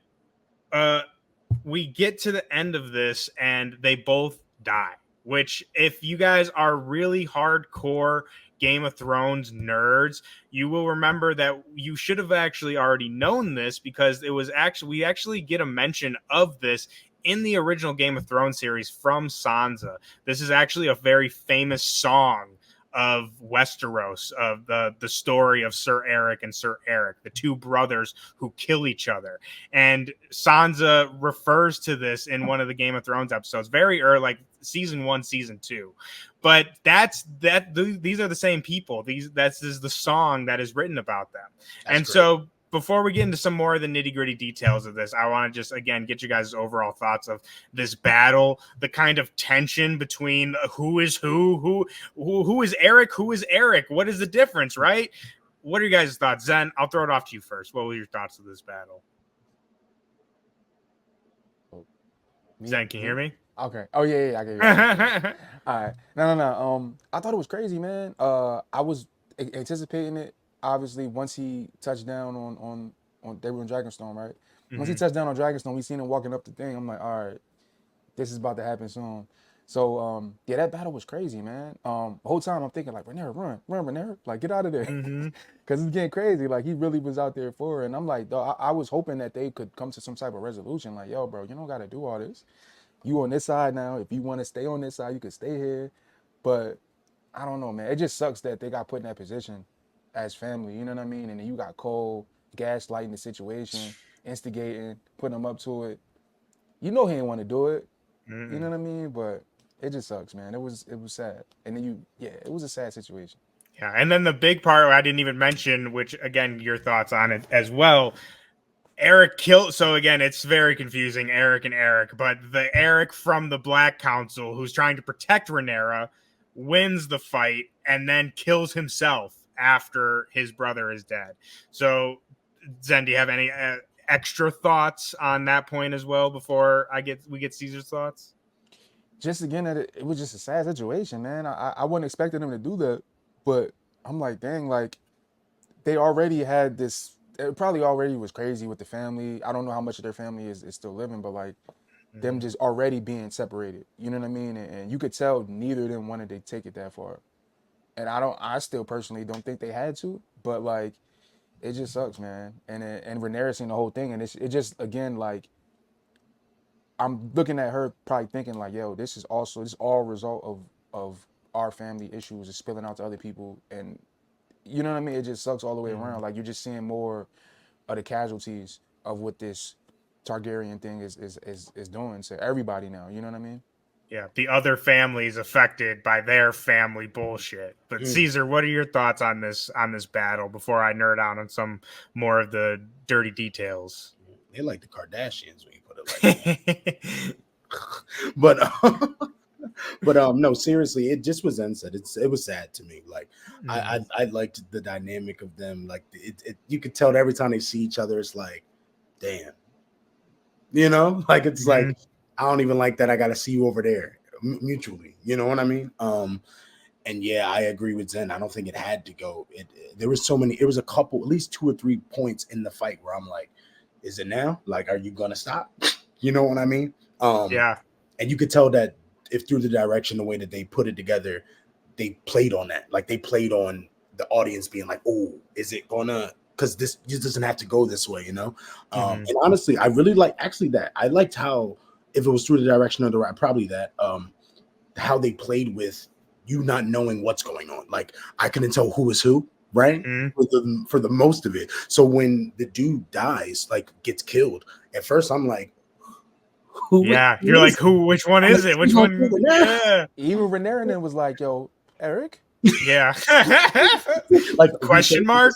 [SPEAKER 1] we get to the end of this and they both die, which if you guys are really hardcore Game of Thrones nerds, you will remember that you should have actually already known this, because we actually get a mention of this in the original Game of Thrones series from Sansa. This is actually a very famous song of Westeros, of the story of Sir Eric and Sir Eric, the two brothers who kill each other. And Sansa refers to this in one of the Game of Thrones episodes, very early, like season 1, season 2. But these are the same people. This is the song that is written about them. That's and great. So before we get into some more of the nitty-gritty details of this, I want to just, again, get you guys' overall thoughts of this battle, the kind of tension between who is who is Eric, who is Eric, what is the difference, right? What are you guys' thoughts? Zen, I'll throw it off to you first. What were your thoughts of this battle? Zen, can you hear me?
[SPEAKER 3] Okay. Oh, yeah, I can hear you. All right. No. I thought it was crazy, man. I was anticipating it. Obviously, once he touched down on they were in Dragonstone, right? Mm-hmm. Once he touched down on Dragonstone, we seen him walking up the thing. I'm like, all right, this is about to happen soon. So, yeah, that battle was crazy, man. The whole time I'm thinking, like, Rhaenyra, run, Rhaenyra, like, get out of there. Because it's getting crazy. Like, he really was out there for her. And I'm like, I was hoping that they could come to some type of resolution. Like, yo, bro, you don't got to do all this. You on this side now. If you want to stay on this side, you can stay here. But I don't know, man. It just sucks that they got put in that position as family, you know what I mean? And then you got Cole gaslighting the situation, instigating, putting him up to it. You know he didn't want to do it. You know what I mean? But it just sucks, man. It was sad. And then it was a sad situation.
[SPEAKER 1] Yeah, and then the big part I didn't even mention, which again, your thoughts on it as well. Eric killed, so again, it's very confusing, Eric and Eric, but the Eric from the Black Council who's trying to protect Rhaenyra wins the fight and then kills himself after his brother is dead. So, Zen, do you have any extra thoughts on that point as well before we get Caesar's thoughts?
[SPEAKER 3] Just again, that it was just a sad situation, man. I wasn't expecting them to do that, but I'm like, dang, like they already had this. It probably already was crazy with the family. I don't know how much of their family is still living, but like them just already being separated. You know what I mean? And you could tell neither of them wanted to take it that far. And I still personally don't think they had to, but like, it just sucks, man. And Rhaenyra seen the whole thing, and it just, again, like, I'm looking at her probably thinking like, yo, this all result of our family issues is spilling out to other people, and you know what I mean? It just sucks all the way around. Like, you're just seeing more of the casualties of what this Targaryen thing is doing to everybody now. You know what I mean?
[SPEAKER 1] Yeah, the other families affected by their family bullshit. But Caesar, what are your thoughts on this battle before I nerd out on some more of the dirty details?
[SPEAKER 2] They like the Kardashians when you put it like that. but no, seriously, it just was unsaid. It was sad to me. Like I liked the dynamic of them. Like you could tell that every time they see each other, it's like, damn, you know, like it's like, I don't even like that. I got to see you over there mutually. You know what I mean? And yeah, I agree with Zen. I don't think it had to go. There was so many. It was a couple, at least 2 or 3 points in the fight where I'm like, is it now? Like, are you gonna stop? You know what I mean?
[SPEAKER 1] Yeah.
[SPEAKER 2] And you could tell that if through the direction, the way that they put it together, they played on that. Like they played on the audience being like, oh, is it gonna? Because this just doesn't have to go this way, you know. And honestly, I really like that. I liked how, if it was through the direction of the right, probably that, how they played with you not knowing what's going on. Like I couldn't tell who is who, right? For the most of it. So when the dude dies, like gets killed, at first I'm like,
[SPEAKER 1] you're like, who? Which one is it? Which one? Yeah.
[SPEAKER 3] Even Rhaenyra was like, yo, Eric.
[SPEAKER 1] Yeah.
[SPEAKER 2] Like
[SPEAKER 1] Question mark?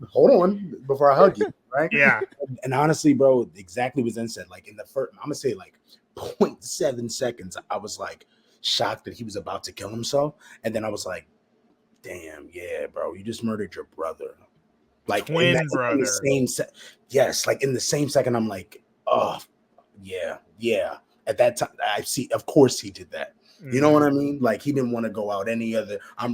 [SPEAKER 2] hold on before I hug you, right?
[SPEAKER 1] Yeah.
[SPEAKER 2] And honestly, bro, exactly what Zen said. Like in the first, I'm gonna say like 0.7 seconds, I was like shocked that he was about to kill himself, and then I was like, damn, yeah, bro, you just murdered your brother. Like
[SPEAKER 1] Twin
[SPEAKER 2] in the
[SPEAKER 1] brother.
[SPEAKER 2] same yes, like in the same second, I'm like, oh, yeah. At that time, I see. Of course, he did that. You know what I mean? Like he didn't want to go out any other. I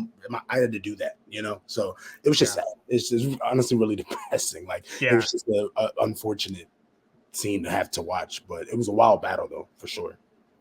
[SPEAKER 2] had to do that. You know, so it was just sad. It's just honestly really depressing. Like it was just a unfortunate scene to have to watch, but it was a wild battle though, for sure.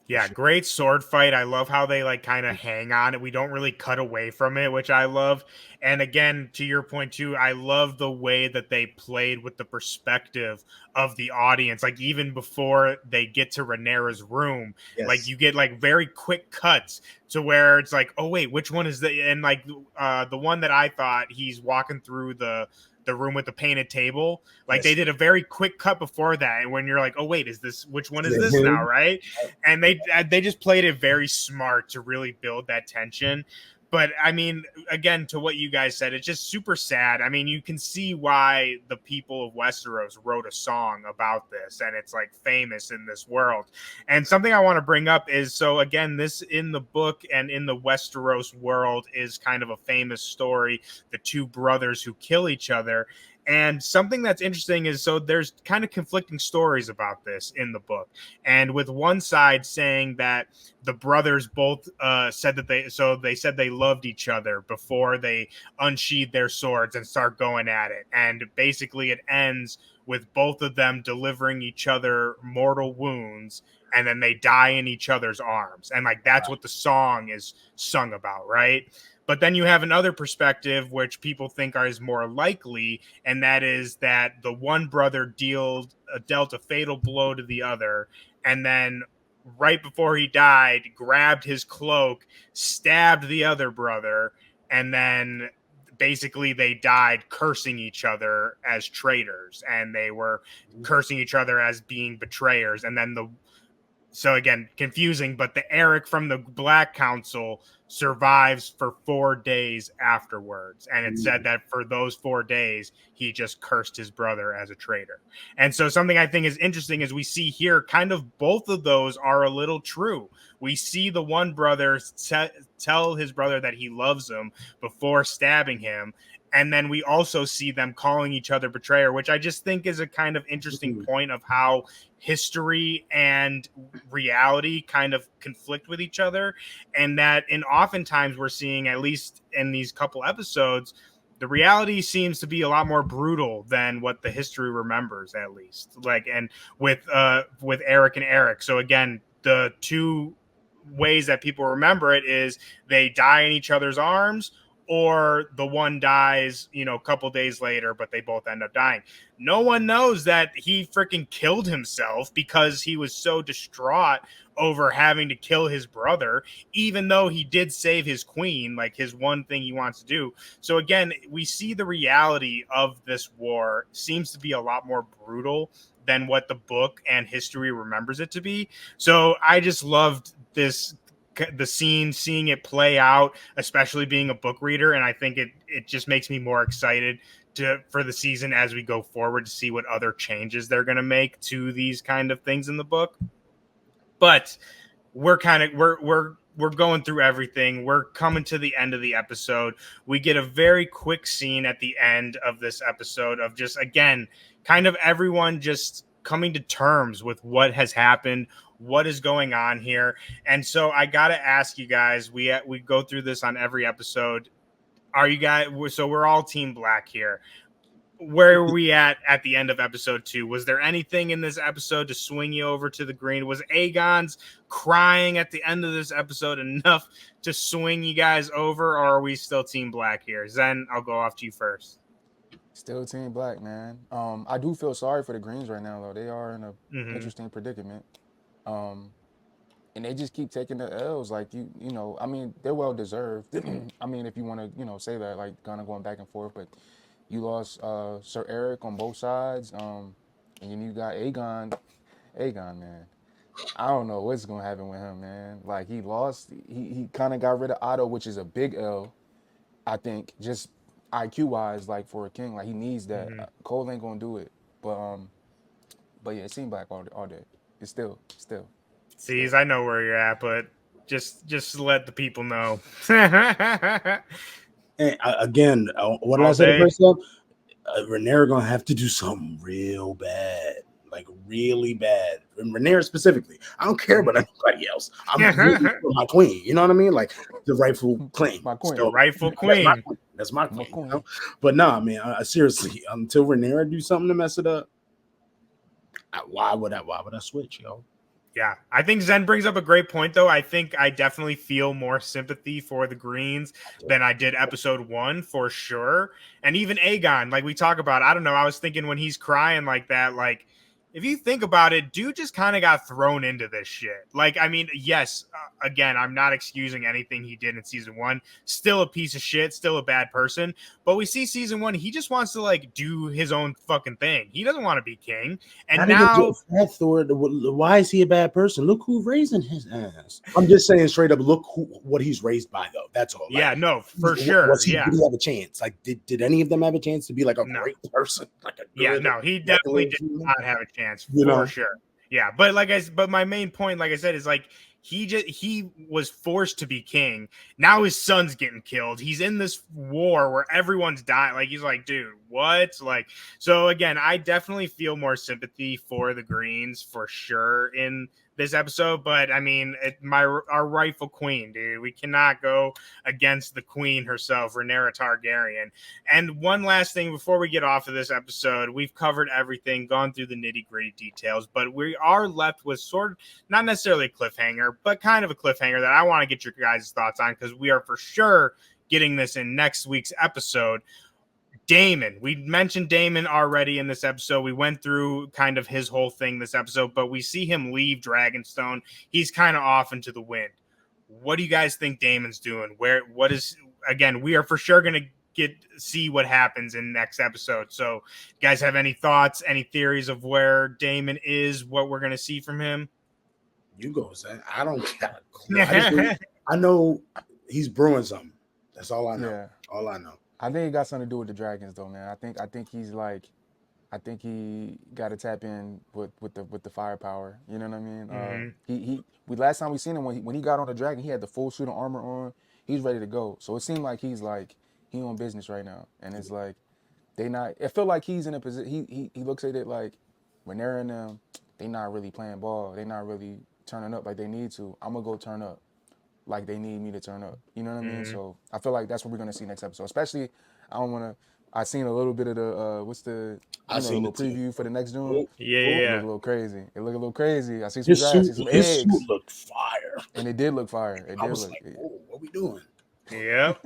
[SPEAKER 1] Yeah, great sword fight. I love how they like kind of hang on it. We don't really cut away from it, which I love. And again, to your point too, I love the way that they played with the perspective of the audience. Like even before they get to Rhaenyra's room, like you get like very quick cuts to where it's like, oh wait, which one is the and like the one that I thought he's walking through the room with the painted table. Like they did a very quick cut before that, and when you're like, oh wait, is this which one is this now, right? And they just played it very smart to really build that tension. But I mean, again, to what you guys said, it's just super sad. I mean, you can see why the people of Westeros wrote a song about this, and it's like famous in this world. And something I want to bring up is so again, this in the book and in the Westeros world is kind of a famous story, the two brothers who kill each other. And something that's interesting is so there's kind of conflicting stories about this in the book. And with one side saying that the brothers both said that they said they loved each other before they unsheathe their swords and start going at it. And basically it ends with both of them delivering each other mortal wounds, and then they die in each other's arms. And like that's what the song is sung about, right? But then you have another perspective, which people think is more likely, and that is that the one brother dealt a fatal blow to the other, and then right before he died, grabbed his cloak, stabbed the other brother, and then basically they died cursing each other as traitors, and they were cursing each other as being betrayers. And then so again, confusing, but the Eric from the Black Council survives for 4 days afterwards. And it said that for those 4 days, he just cursed his brother as a traitor. And so something I think is interesting is we see here kind of both of those are a little true. We see the one brother tell his brother that he loves him before stabbing him. And then we also see them calling each other betrayer, which I just think is a kind of interesting point of how history and reality kind of conflict with each other. And that in oftentimes we're seeing, at least in these couple episodes, the reality seems to be a lot more brutal than what the history remembers, at least. Like, and with Eric and Eric. So again, the two ways that people remember it is they die in each other's arms, or the one dies, a couple days later, but they both end up dying. No one knows that he freaking killed himself because he was so distraught over having to kill his brother, even though he did save his queen, like his one thing he wants to do. So again, we see the reality of this war seems to be a lot more brutal than what the book and history remembers it to be. So I just loved the scene, seeing it play out, especially being a book reader, and I think it just makes me more excited for the season as we go forward to see what other changes they're going to make to these kind of things in the book. But we're going through everything. We're coming to the end of the episode. We get a very quick scene at the end of this episode of just, again, kind of everyone just coming to terms with what has happened, what is going on here. And so I got to ask you guys, we go through this on every episode. Are you guys, so we're all Team Black here. Where are we at the end of episode 2? Was there anything in this episode to swing you over to the green? Was Aegon's crying at the end of this episode enough to swing you guys over, or are we still Team Black here? Zen, I'll go off to you first.
[SPEAKER 3] Still Team Black, man. I do feel sorry for the Greens right now, though. They are in a interesting predicament. And they just keep taking the L's. Like, I mean, they're well deserved. I mean, if you want to, say that, like, kind of going back and forth, but you lost Sir Eric on both sides, and then you got Aegon, man. I don't know what's gonna happen with him, man. Like he lost, he kind of got rid of Otto, which is a big L, I think just IQ wise, like for a king, like he needs that.
[SPEAKER 1] Mhm.
[SPEAKER 3] Cole ain't gonna do it, but yeah, it seemed black all day. It's still.
[SPEAKER 1] Sees, I know where you're at, but just let the people know. All
[SPEAKER 2] And again, what did I say the
[SPEAKER 1] day.
[SPEAKER 2] first time? Rhaenyra gonna have to do something real bad, like really bad. And Rhaenyra specifically. I don't care about anybody else. I'm rooting for my queen. You know what I mean? Like the rightful claim.
[SPEAKER 3] My queen.
[SPEAKER 1] The rightful
[SPEAKER 2] That's my
[SPEAKER 1] queen.
[SPEAKER 2] queen. That's my
[SPEAKER 3] My
[SPEAKER 2] queen. You
[SPEAKER 3] queen.
[SPEAKER 2] know? But nah, man. Seriously, until Rhaenyra do something to mess it up, why would I switch, yo?
[SPEAKER 1] Yeah, I think Zen brings up a great point, though. I think I definitely feel more sympathy for the Greens than I did episode 1, for sure. And even Aegon, like we talk about, I don't know. I was thinking when he's crying like that, like, if you think about it, dude just kind of got thrown into this shit. Like, I mean, yes, again, I'm not excusing anything he did in season 1. Still a piece of shit, still a bad person. But we see season 1, he just wants to, like, do his own fucking thing. He doesn't want to be king. And
[SPEAKER 2] Not even
[SPEAKER 1] now,
[SPEAKER 2] just that, Thor. Why is he a bad person? Look who raising his ass. I'm just saying straight up. Look what he's raised by, though. That's all. Like,
[SPEAKER 1] yeah, no, for sure. Yeah.
[SPEAKER 2] did he have a chance? Like, did any of them have a chance to be like a
[SPEAKER 1] No.
[SPEAKER 2] great person, like a
[SPEAKER 1] Yeah,
[SPEAKER 2] good,
[SPEAKER 1] no, he definitely
[SPEAKER 2] regular
[SPEAKER 1] did
[SPEAKER 2] human?
[SPEAKER 1] not have a chance
[SPEAKER 2] You
[SPEAKER 1] for
[SPEAKER 2] know,
[SPEAKER 1] sure. Yeah, but my main point, like I said, is like he was forced to be king. Now his son's getting killed. He's in this war where everyone's dying. Like he's like, dude, what? Like, so again, I definitely feel more sympathy for the Greens for sure in this episode. But I mean, our rightful queen, dude. We cannot go against the queen herself, Rhaenyra Targaryen. And one last thing before we get off of this episode, we've covered everything, gone through the nitty gritty details, but we are left with sort of not necessarily a cliffhanger, but kind of a cliffhanger that I want to get your guys' thoughts on because we are for sure getting this in next week's episode. Daemon. We mentioned Daemon already in this episode. We went through kind of his whole thing this episode, but we see him leave Dragonstone. He's kind of off into the wind. What do you guys think Daemon's doing? What is, again, we are for sure going to see what happens in next episode. So, you guys have any thoughts, any theories of where Daemon is, what we're going to see from him?
[SPEAKER 2] you go, Zach. I don't got a clue. I know he's brewing something. That's all I know.
[SPEAKER 3] Yeah.
[SPEAKER 2] All I know.
[SPEAKER 3] I think it got something to do with the dragons, though, man. I think he's like, I think he got to tap in with the firepower. You know what I mean? We last time we seen him when he got on the dragon, he had the full suit of armor on. He's ready to go. So it seemed like he on business right now, and it's like they not. It felt like he's in a position. He looks at it like when they're in them, they not really playing ball. They not really turning up like they need to. I'm gonna go turn up like they need me to turn up. You know what I mean? So I feel like that's what we're gonna see next episode. Especially, I don't wanna. I seen a little bit of the what's the
[SPEAKER 2] I seen
[SPEAKER 3] little
[SPEAKER 2] the
[SPEAKER 3] preview for the next Doom.
[SPEAKER 1] Yeah.
[SPEAKER 3] It looked a little crazy. I see some grass, see some
[SPEAKER 2] His
[SPEAKER 3] eggs,
[SPEAKER 2] suit looked fire.
[SPEAKER 3] and it did look fire. It
[SPEAKER 2] I
[SPEAKER 3] did
[SPEAKER 2] was
[SPEAKER 3] look.
[SPEAKER 2] like, oh, what we doing?
[SPEAKER 1] Yep.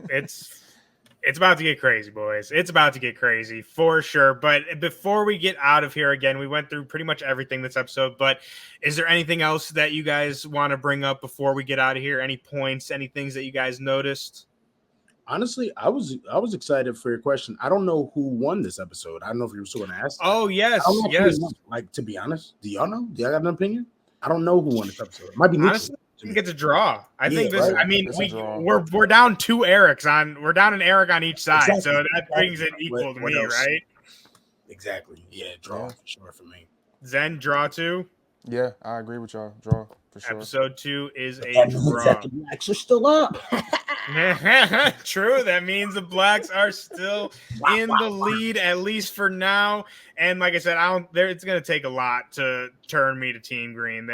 [SPEAKER 1] It's about to get crazy, boys. It's about to get crazy for sure. But before we get out of here, again, we went through pretty much everything this episode. But is there anything else that you guys want to bring up before we get out of here? Any points, any things that you guys noticed?
[SPEAKER 2] Honestly, I was excited for your question. I don't know who won this episode. I don't know if you were still going to ask.
[SPEAKER 1] Oh, yes.
[SPEAKER 2] I don't know
[SPEAKER 1] Yes.
[SPEAKER 2] like, to be honest, do y'all know? Do y'all got an opinion? I don't know who won this episode. It might be
[SPEAKER 1] Honestly, I think it's a draw. I think this.
[SPEAKER 2] Right?
[SPEAKER 1] I mean,
[SPEAKER 3] It's a draw.
[SPEAKER 1] we're down 2 Erics on. We're down an Eric on each side,
[SPEAKER 2] Exactly.
[SPEAKER 1] so that brings it equal to
[SPEAKER 2] What
[SPEAKER 1] me,
[SPEAKER 2] else?
[SPEAKER 1] right?
[SPEAKER 2] Exactly. Yeah, draw for sure for me.
[SPEAKER 1] Zen draw 2.
[SPEAKER 3] Yeah, I agree with y'all. Draw for sure.
[SPEAKER 1] Episode 2 is a
[SPEAKER 2] That means
[SPEAKER 1] draw.
[SPEAKER 2] that the Blacks are still up.
[SPEAKER 1] True. That means the Blacks are still in the lead, at least for now. And like I said, it's going to take a lot to turn me to Team Green.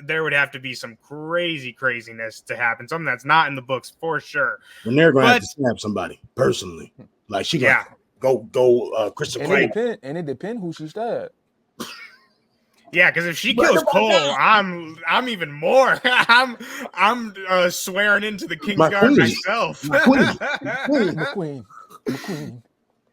[SPEAKER 1] There would have to be some craziness to happen. Something that's not in the books for sure.
[SPEAKER 2] When they're going to have to snap somebody personally, like she got go Criston Cole.
[SPEAKER 3] And it depend who she stabbed.
[SPEAKER 1] Yeah, because if she kills Cole, I'm even more. I'm swearing into the Kingsguard myself.
[SPEAKER 3] My queen.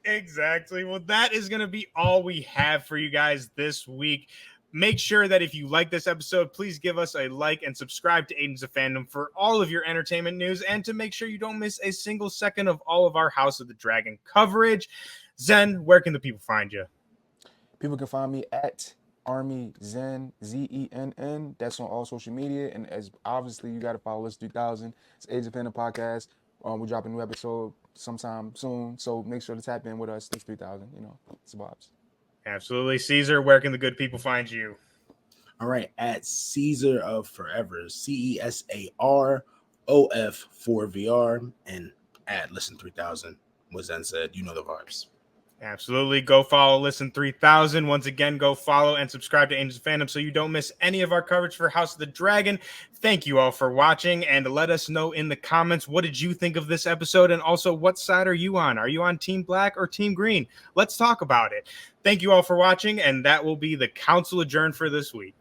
[SPEAKER 1] Exactly. Well, that is going to be all we have for you guys this week. Make sure that if you like this episode, please give us a like and subscribe to Agents of Fandom for all of your entertainment news and to make sure you don't miss a single second of all of our House of the Dragon coverage. Zen, where can the people find you?
[SPEAKER 3] People can find me at Army Zen, Zenn. That's on all social media. And as obviously, you got to follow us 3000. It's Agents of Fandom Podcast We drop a new episode sometime soon, so make sure to tap in with us. This 3000, it's vibes.
[SPEAKER 1] Absolutely. Caesar, where can the good people find you?
[SPEAKER 2] All right, at Caesar of Forever, CESAROF4VR, and at Listen 3000. What Zen said, you know the vibes.
[SPEAKER 1] Absolutely. Go follow Listen 3000. Once again, go follow and subscribe to Agents of Fandom so you don't miss any of our coverage for House of the Dragon. Thank you all for watching, and let us know in the comments, what did you think of this episode, and also what side are you on? Are you on Team Black or Team Green? Let's talk about it. Thank you all for watching, and that will be the council adjourned for this week.